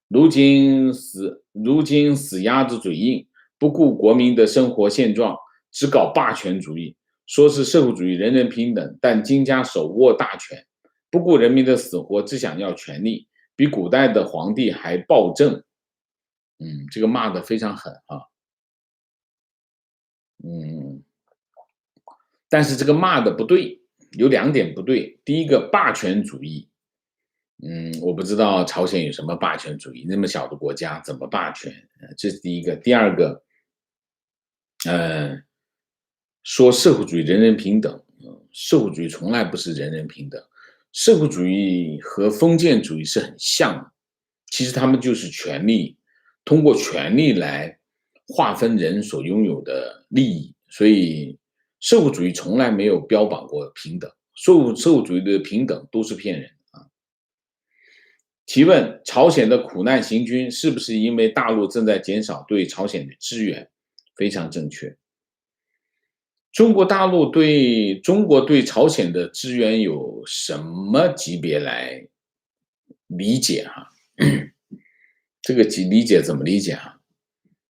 [SPEAKER 1] 如今死鸭子嘴硬，不顾国民的生活现状，只搞霸权主义。说是社会主义人人平等，但金家手握大权，不顾人民的死活，只想要权力，比古代的皇帝还暴政。这个骂得非常狠啊。但是这个骂的不对有2点不对。第一个，霸权主义，我不知道朝鲜有什么霸权主义，那么小的国家怎么霸权？这是第一个。第二个，说社会主义人人平等，社会主义从来不是人人平等，社会主义和封建主义是很像的，其实他们就是权力，通过权力来划分人所拥有的利益，所以社会主义从来没有标榜过平等，社会主义的平等都是骗人啊。提问：朝鲜的苦难行军是不是因为大陆正在减少对朝鲜的支援？非常正确。中国大陆对中国对朝鲜的支援有什么级别来理解哈？这个理解怎么理解哈？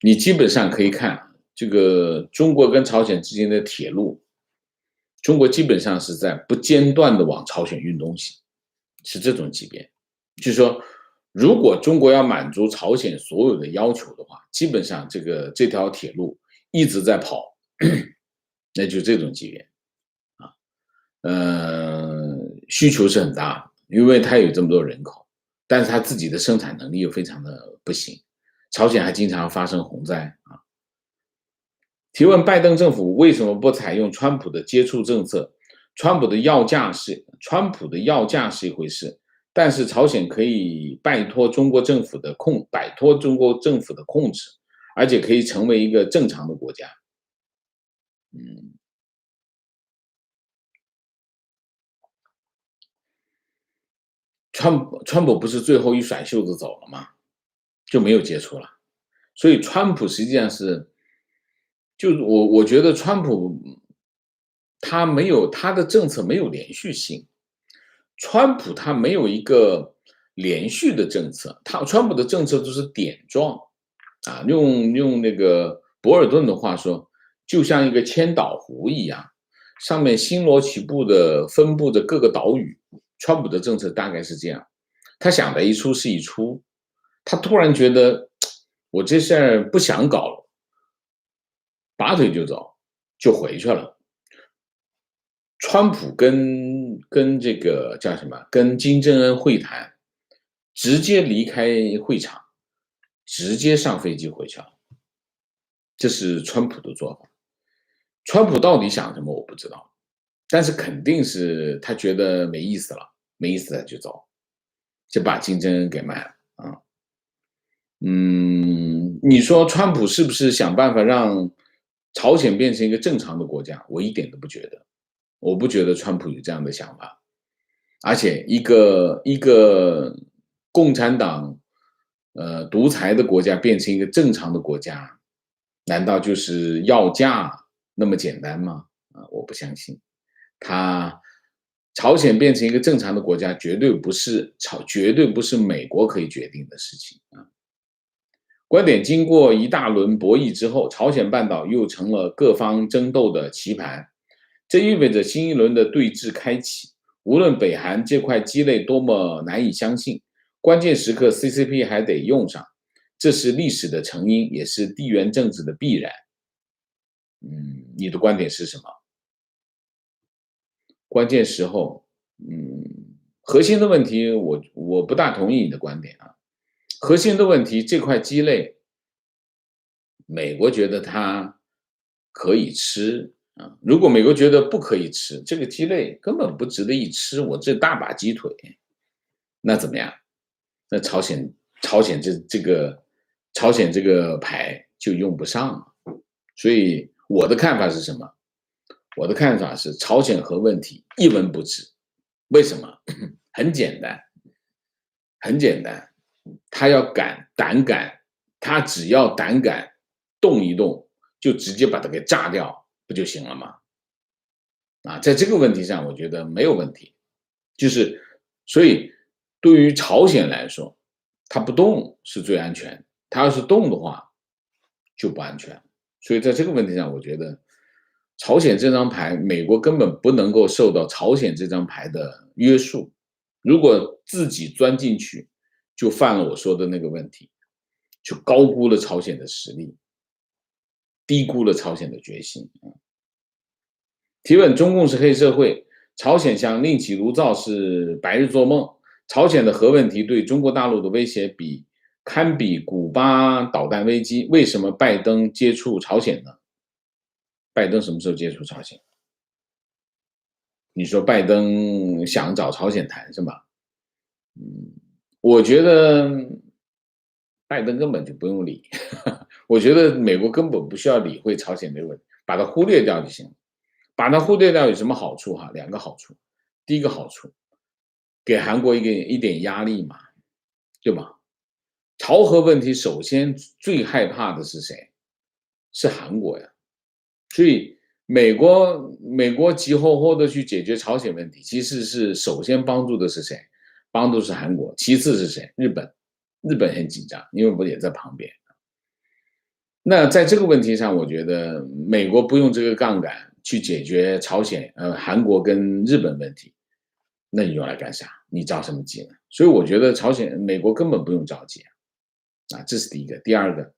[SPEAKER 1] 你基本上可以看这个中国跟朝鲜之间的铁路，中国基本上是在不间断的往朝鲜运东西，是这种级别。就是说，如果中国要满足朝鲜所有的要求的话，基本上这条铁路一直在跑，那就这种级别啊。需求是很大的，因为它有这么多人口，但是它自己的生产能力又非常的不行。朝鲜还经常发生洪灾啊。提问：拜登政府为什么不采用川普的接触政策？川普的要价是一回事，但是朝鲜可以摆脱中国政府的控制，而且可以成为一个正常的国家。川普不是最后一甩袖子走了吗？就没有接触了。所以川普实际上是，就是我觉得川普他的政策没有连续性，川普他没有一个连续的政策，川普的政策都是点状啊，用那个博尔顿的话说，就像一个千岛湖一样，上面星罗棋布的分布着各个岛屿。川普的政策大概是这样，他想的一出是一出，他突然觉得我这事儿不想搞了，拔腿就走，就回去了。川普跟这个叫什么？跟金正恩会谈，直接离开会场，直接上飞机回去了。这是川普的做法。川普到底想什么我不知道，但是肯定是他觉得没意思了，没意思他就走，就把金正恩给卖了啊。你说川普是不是想办法让朝鲜变成一个正常的国家？我一点都不觉得，我不觉得川普有这样的想法。而且一个共产党独裁的国家变成一个正常的国家，难道就是要价那么简单吗？我不相信。朝鲜变成一个正常的国家，绝对不是美国可以决定的事情啊。观点：经过一大轮博弈之后，朝鲜半岛又成了各方争斗的棋盘，这意味着新一轮的对峙开启。无论北韩这块鸡肋多么难以相信，关键时刻 CCP 还得用上，这是历史的成因，也是地缘政治的必然。你的观点是什么？关键时候，核心的问题我不大同意你的观点啊。核心的问题，这块鸡肋，美国觉得它可以吃啊。如果美国觉得不可以吃，这个鸡肋根本不值得一吃，我这大把鸡腿，那怎么样？那朝鲜这个牌就用不上了。所以我的看法是什么？我的看法是朝鲜核问题一文不值。为什么？很简单，很简单，他要胆敢，他只要胆敢动一动，就直接把它给炸掉，不就行了吗？在这个问题上，我觉得没有问题。所以对于朝鲜来说，他不动是最安全，他要是动的话就不安全。所以在这个问题上，我觉得朝鲜这张牌，美国根本不能够受到朝鲜这张牌的约束。如果自己钻进去，就犯了我说的那个问题，就高估了朝鲜的实力，低估了朝鲜的决心。提问：中共是黑社会，朝鲜想另起炉灶是白日做梦。朝鲜的核问题对中国大陆的威胁堪比古巴导弹危机。为什么拜登接触朝鲜呢？拜登什么时候接触朝鲜？你说拜登想找朝鲜谈是吧？我觉得拜登根本就不用理，我觉得美国根本不需要理会朝鲜这个问题，把它忽略掉就行了。把它忽略掉有什么好处哈？两个好处。第一个好处，给韩国一点压力嘛，对吧？朝核问题首先最害怕的是谁？是韩国呀。所以美国急吼吼的去解决朝鲜问题，其实是首先帮助的是谁？帮助是韩国，其次是谁？日本。日本很紧张，因为我也在旁边。那在这个问题上，我觉得美国不用这个杠杆去解决韩国跟日本问题，那你用来干啥？你着什么急呢？所以我觉得美国根本不用着急啊，这是第一个。第二个，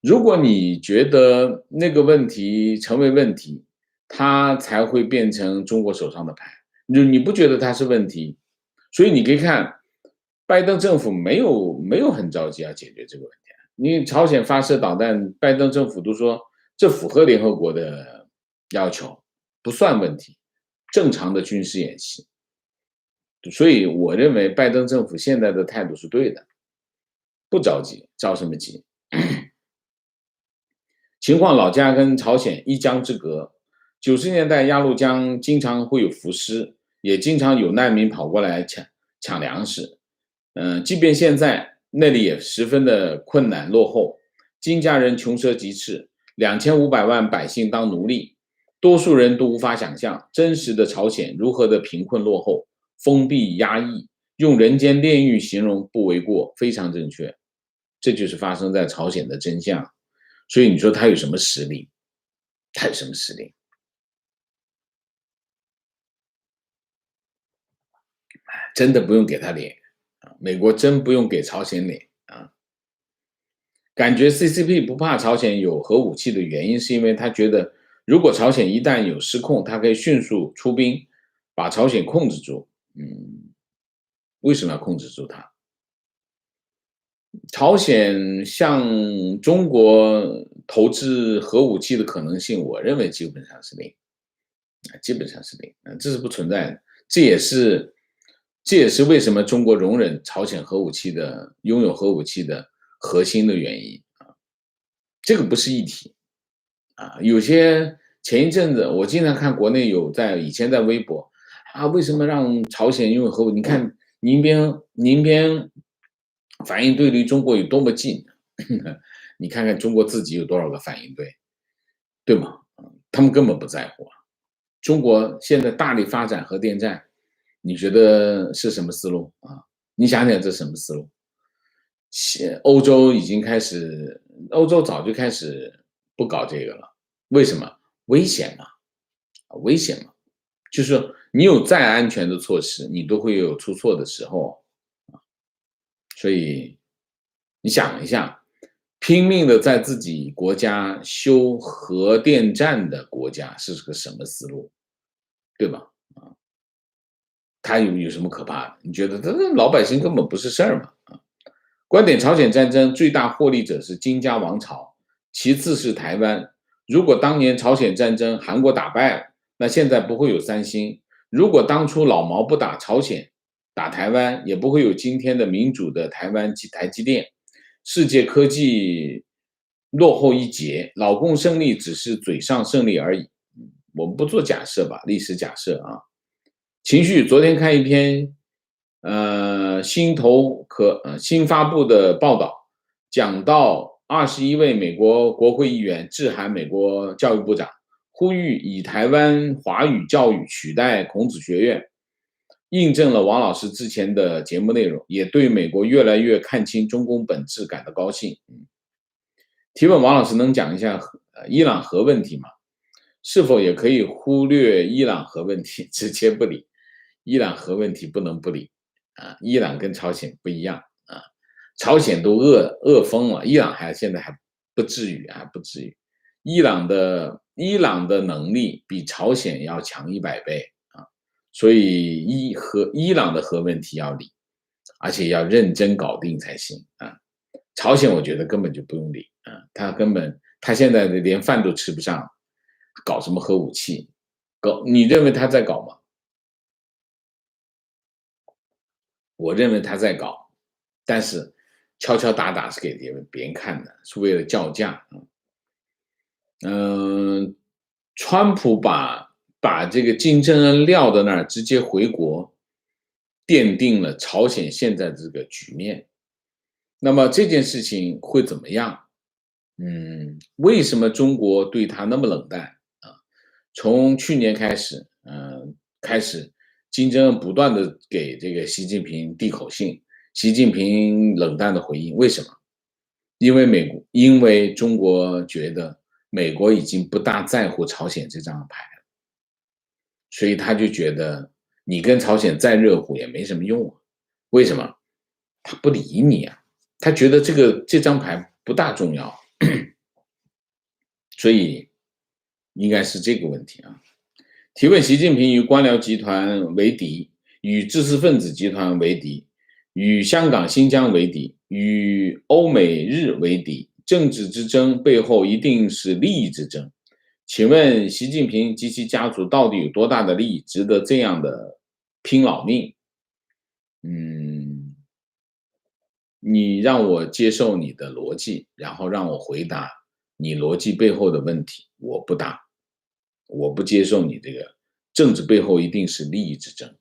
[SPEAKER 1] 如果你觉得那个问题成为问题，它才会变成中国手上的牌，你不觉得它是问题，所以你可以看，拜登政府没有很着急要解决这个问题。你朝鲜发射导弹，拜登政府都说这符合联合国的要求，不算问题，正常的军事演习。所以我认为拜登政府现在的态度是对的，不着急，着什么急？情况老家跟朝鲜一江之隔，90年代鸭绿江经常会有浮尸，也经常有难民跑过来抢粮食。即便现在那里也十分的困难落后，金家人穷奢极侈，2500万百姓当奴隶，多数人都无法想象真实的朝鲜如何的贫困落后、封闭压抑，用人间炼狱形容不为过，非常正确。这就是发生在朝鲜的真相。所以你说他有什么实力？他有什么实力？真的不用给他脸啊！美国真不用给朝鲜脸啊！感觉 CCP 不怕朝鲜有核武器的原因，是因为他觉得，如果朝鲜一旦有失控，他可以迅速出兵，把朝鲜控制住。为什么要控制住它？朝鲜向中国投资核武器的可能性，我认为基本上是零，基本上是零，这是不存在的。这也是为什么中国容忍朝鲜拥有核武器的核心的原因啊。这个不是议题啊。有些前一阵子我经常看国内以前在微博啊，为什么让朝鲜拥有核武？你看您边反应队离中国有多么近，你看看中国自己有多少个反应队，对吗？他们根本不在乎啊。中国现在大力发展核电站，你觉得是什么思路啊？你想想这什么思路？欧洲早就开始不搞这个了，为什么？危险嘛，危险嘛，就是说你有再安全的措施，你都会有出错的时候。所以你想一下，拼命的在自己国家修核电站的国家是个什么思路，对吧？他有什么可怕的？你觉得他老百姓根本不是事儿嘛？观点：朝鲜战争最大获利者是金家王朝，其次是台湾。如果当年朝鲜战争韩国打败了，那现在不会有三星；如果当初老毛不打朝鲜，打台湾，也不会有今天的民主的台积电。世界科技落后一截，老共胜利只是嘴上胜利而已。我们不做假设吧，历史假设啊。情绪，昨天看一篇新发布的报道，讲到21位美国国会议员致函美国教育部长，呼吁以台湾华语教育取代孔子学院，印证了王老师之前的节目内容，也对美国越来越看清中共本质感到高兴。提问：王老师能讲一下伊朗核问题吗？是否也可以忽略伊朗核问题，直接不理？伊朗核问题不能不理啊！伊朗跟朝鲜不一样啊，朝鲜都饿疯了，伊朗现在还不至于啊，不至于。伊朗的能力比朝鲜要强100倍啊！所以伊朗的核问题要理，而且要认真搞定才行啊。朝鲜我觉得根本就不用理啊，他现在连饭都吃不上，搞什么核武器？你认为他在搞吗？我认为他在搞，但是敲敲打打是给别人看的，是为了叫价。川普把这个金正恩撂到那儿，直接回国，奠定了朝鲜现在这个局面。那么这件事情会怎么样？为什么中国对他那么冷淡啊？从去年开始，金正恩不断的给这个习近平递口信，习近平冷淡的回应，为什么？因为中国觉得美国已经不大在乎朝鲜这张牌了，所以他就觉得你跟朝鲜再热乎也没什么用啊。为什么？他不理你啊，他觉得这张牌不大重要，所以应该是这个问题啊。提问：习近平与官僚集团为敌，与知识分子集团为敌，与香港、新疆为敌，与欧美日为敌，政治之争背后一定是利益之争。请问习近平及其家族到底有多大的利益，值得这样的拼老命？你让我接受你的逻辑，然后让我回答你逻辑背后的问题，我不答，我不接受你这个政治背后一定是利益之争，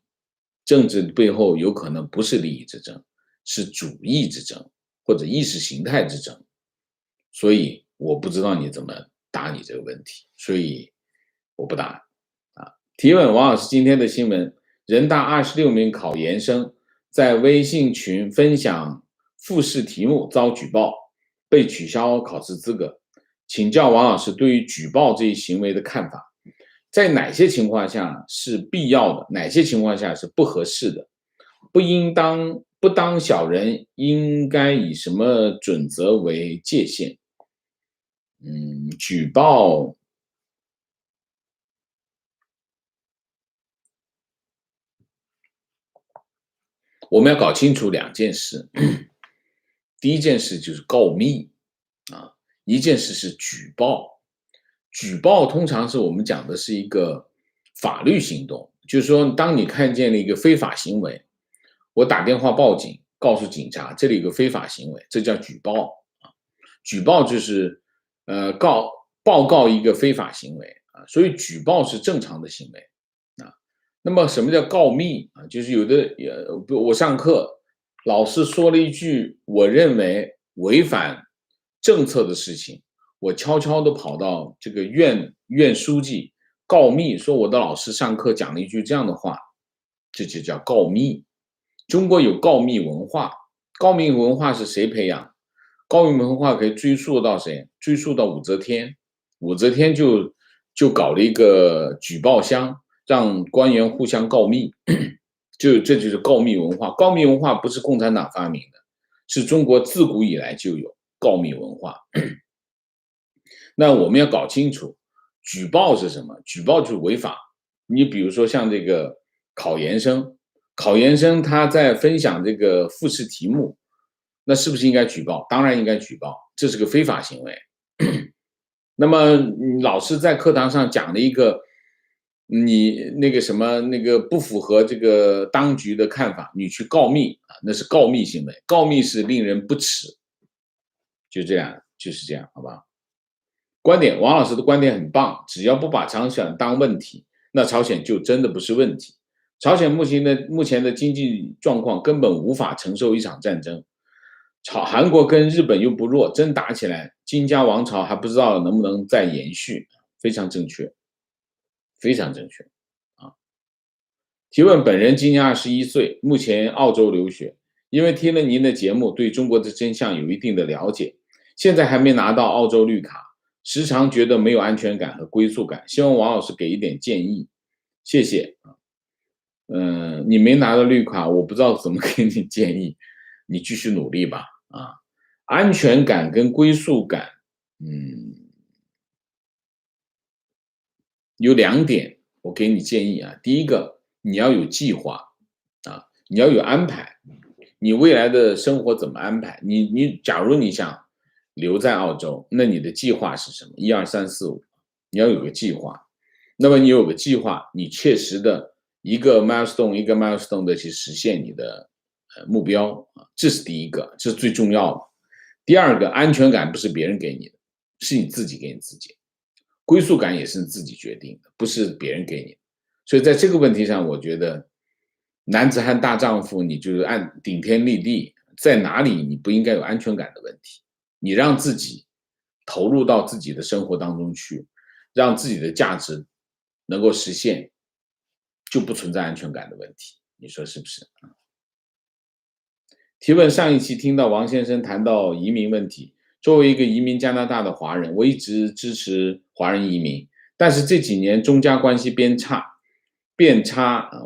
[SPEAKER 1] 政治背后有可能不是利益之争，是主义之争或者意识形态之争，所以我不知道你怎么答你这个问题，所以我不答啊。提问：王老师，今天的新闻，人大26名考研生在微信群分享复试题目遭举报，被取消考试资格。请教王老师对于举报这一行为的看法，在哪些情况下是必要的，哪些情况下是不合适的？不当小人应该以什么准则为界限？举报我们要搞清楚两件事，第一件事就是告密啊，一件事是举报。举报通常是我们讲的是一个法律行动，就是说，当你看见了一个非法行为，我打电话报警，告诉警察这里有个非法行为，这叫举报啊。举报就是报告一个非法行为啊，所以举报是正常的行为啊。那么什么叫告密啊？就是我上课，老师说了一句我认为违反政策的事情，我悄悄地跑到这个院书记告密，说我的老师上课讲了一句这样的话，这就叫告密。中国有告密文化，告密文化是谁培养？告密文化可以追溯到谁？追溯到武则天。武则天就搞了一个举报箱，让官员互相告密，这就是告密文化。告密文化不是共产党发明的，是中国自古以来就有告密文化。那我们要搞清楚，举报是什么？举报就是违法。你比如说像这个考研生，他在分享这个复试题目，那是不是应该举报？当然应该举报，这是个非法行为。那么老师在课堂上讲了一个你那个什么那个不符合这个当局的看法，你去告密啊，那是告密行为，告密是令人不齿，就这样，就是这样，好吧？观点，王老师的观点很棒，只要不把朝鲜当问题，那朝鲜就真的不是问题。朝鲜目前的经济状况根本无法承受一场战争，韩国跟日本又不弱，真打起来，金家王朝还不知道能不能再延续。非常正确，非常正确啊！提问：本人今年21岁，目前澳洲留学，因为听了您的节目，对中国的真相有一定的了解，现在还没拿到澳洲绿卡，时常觉得没有安全感和归属感，希望王老师给一点建议，谢谢。你没拿到绿卡，我不知道怎么给你建议，你继续努力吧。啊，安全感跟归属感，有2点我给你建议啊。第一个，你要有计划啊，你要有安排，你未来的生活怎么安排？假如你想留在澳洲，那你的计划是什么？一二三四五，你要有个计划。那么你有个计划，你切实的一个 milestone 一个 milestone 的去实现你的目标啊，这是第一个，这是最重要的。第二个，安全感不是别人给你的，是你自己给你自己。归属感也是你自己决定的，不是别人给你的。所以在这个问题上，我觉得男子汉大丈夫，你就是按顶天立地，在哪里你不应该有安全感的问题。你让自己投入到自己的生活当中去，让自己的价值能够实现，就不存在安全感的问题。你说是不是？提问：上一期听到王先生谈到移民问题，作为一个移民加拿大的华人，我一直支持华人移民，但是这几年中加关系变差，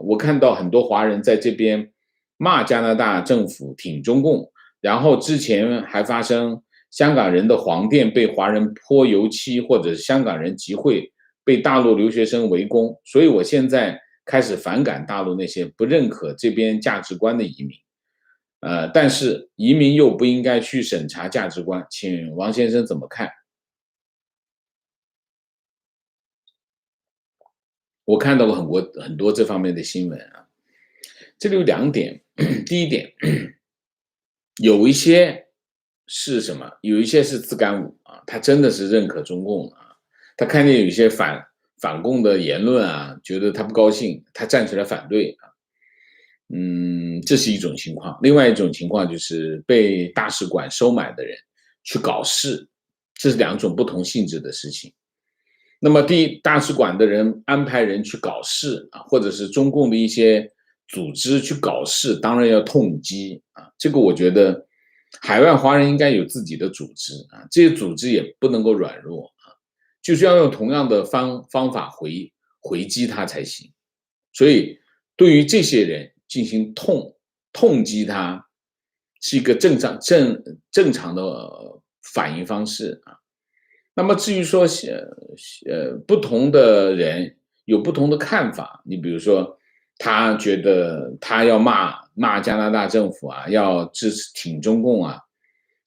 [SPEAKER 1] 我看到很多华人在这边骂加拿大政府挺中共，然后之前还发生香港人的黄店被华人泼油漆，或者香港人集会被大陆留学生围攻，所以我现在开始反感大陆那些不认可这边价值观的移民。但是移民又不应该去审查价值观，请王先生怎么看？我看到过很多这方面的新闻啊，这里有两点，第一点，有一些是什么？有一些是自干五啊，他真的是认可中共啊，他看见有一些反共的言论啊，觉得他不高兴，他站出来反对啊。这是一种情况。另外一种情况就是被大使馆收买的人去搞事，这是两种不同性质的事情。那么，第一，大使馆的人安排人去搞事啊，或者是中共的一些组织去搞事，当然要痛击啊。这个我觉得，海外华人应该有自己的组织啊，这些组织也不能够软弱啊，就是要用同样的方法回击他才行。所以，对于这些人进行痛击他，是一个正常的反应方式啊。那么至于说不同的人有不同的看法，你比如说他觉得他要骂加拿大政府啊，要支持挺中共啊，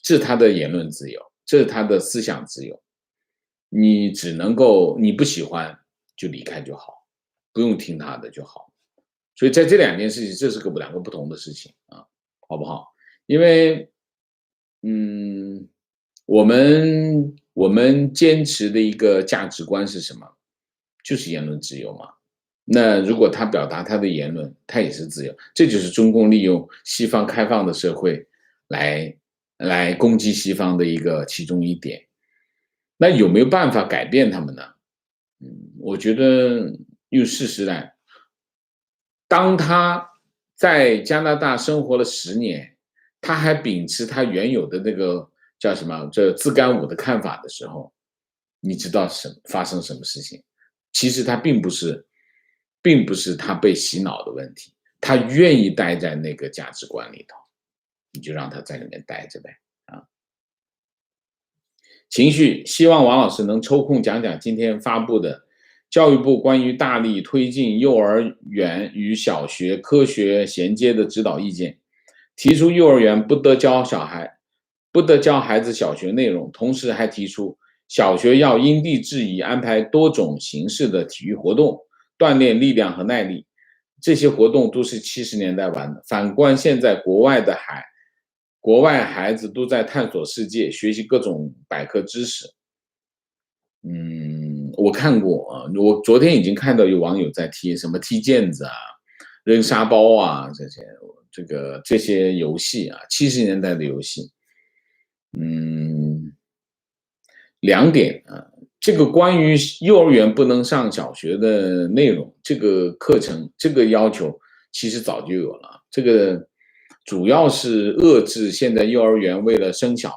[SPEAKER 1] 这是他的言论自由，这是他的思想自由。你只能够你不喜欢就离开就好，不用听他的就好。所以在这两件事情，这是两个不同的事情啊，好不好？因为嗯，我们坚持的一个价值观是什么？就是言论自由嘛。那如果他表达他的言论，他也是自由。这就是中共利用西方开放的社会来攻击西方的其中一点。那有没有办法改变他们呢？我觉得用事实来，当他在加拿大生活了10年，他还秉持他原有的那个叫什么这自干五的看法的时候，你知道发生什么事情？其实他并不是他被洗脑的问题，他愿意待在那个价值观里头，你就让他在里面待着呗啊。情绪，希望王老师能抽空讲讲今天发布的教育部关于大力推进幼儿园与小学科学衔接的指导意见，提出幼儿园不得教孩子小学内容，同时还提出小学要因地制宜安排多种形式的体育活动，锻炼力量和耐力。这些活动都是70年代玩的。反观现在国外孩子都在探索世界，学习各种百科知识。我看过啊，我昨天已经看到有网友在踢什么踢毽子啊、扔沙包啊这些游戏啊，70年代的游戏。两点啊，这个关于幼儿园不能上小学的内容，这个课程这个要求其实早就有了，这个主要是遏制现在幼儿园为了生小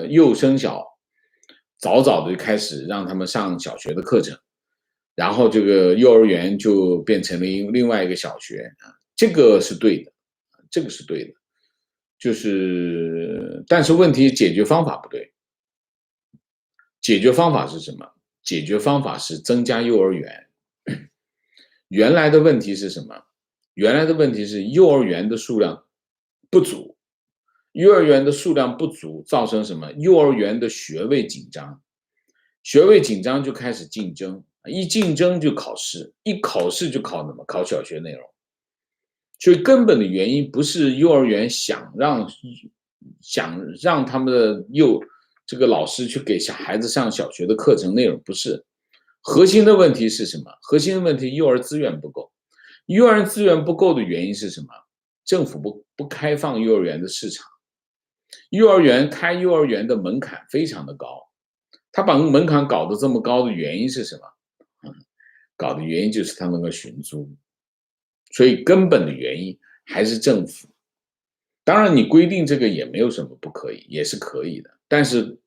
[SPEAKER 1] 幼升小，早早的开始让他们上小学的课程，然后这个幼儿园就变成了另外一个小学啊，这个是对的，这个是对的，但是问题解决方法不对。解决方法是什么？解决方法是增加幼儿园。原来的问题是什么？原来的问题是幼儿园的数量不足，幼儿园的数量不足造成什么？幼儿园的学位紧张，学位紧张就开始竞争，一竞争就考试，一考试就考什么？考小学内容。所以根本的原因不是幼儿园想让他们的这个老师去给小孩子上小学的课程内容，不是。核心的问题是什么？核心的问题，幼儿资源不够。幼儿资源不够的原因是什么？政府不开放幼儿园的市场。开幼儿园的门槛非常的高，他把门槛搞得这么高的原因是什么？搞的原因就是他们个寻租。所以根本的原因还是政府。当然，你规定这个也没有什么不可以，也是可以的。但是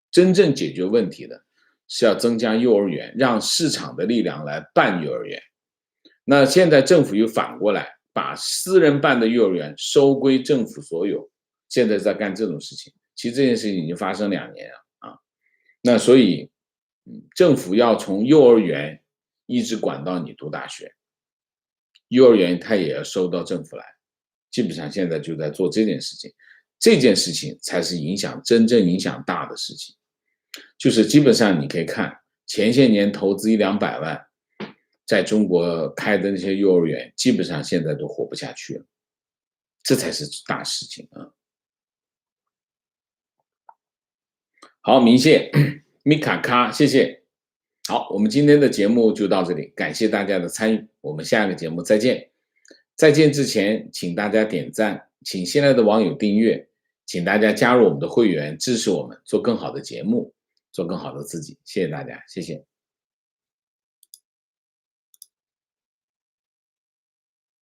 [SPEAKER 1] 真正解决问题的是要增加幼儿园，让市场的力量来办幼儿园。那现在政府又反过来把私人办的幼儿园收归政府所有，现在在干这种事情。其实这件事情已经发生2年了啊。那所以，政府要从幼儿园一直管到你读大学。幼儿园它也要收到政府来，基本上现在就在做这件事情，这件事情才是真正影响大的事情。就是基本上你可以看前些年投资100-200万，在中国开的那些幼儿园，基本上现在都活不下去了，这才是大事情啊。好，明谢米卡卡，谢谢。好，我们今天的节目就到这里，感谢大家的参与，我们下个节目再见。再见之前，请大家点赞，请新来的网友订阅，请大家加入我们的会员，支持我们做更好的节目，做更好的自己。谢谢大家，谢谢。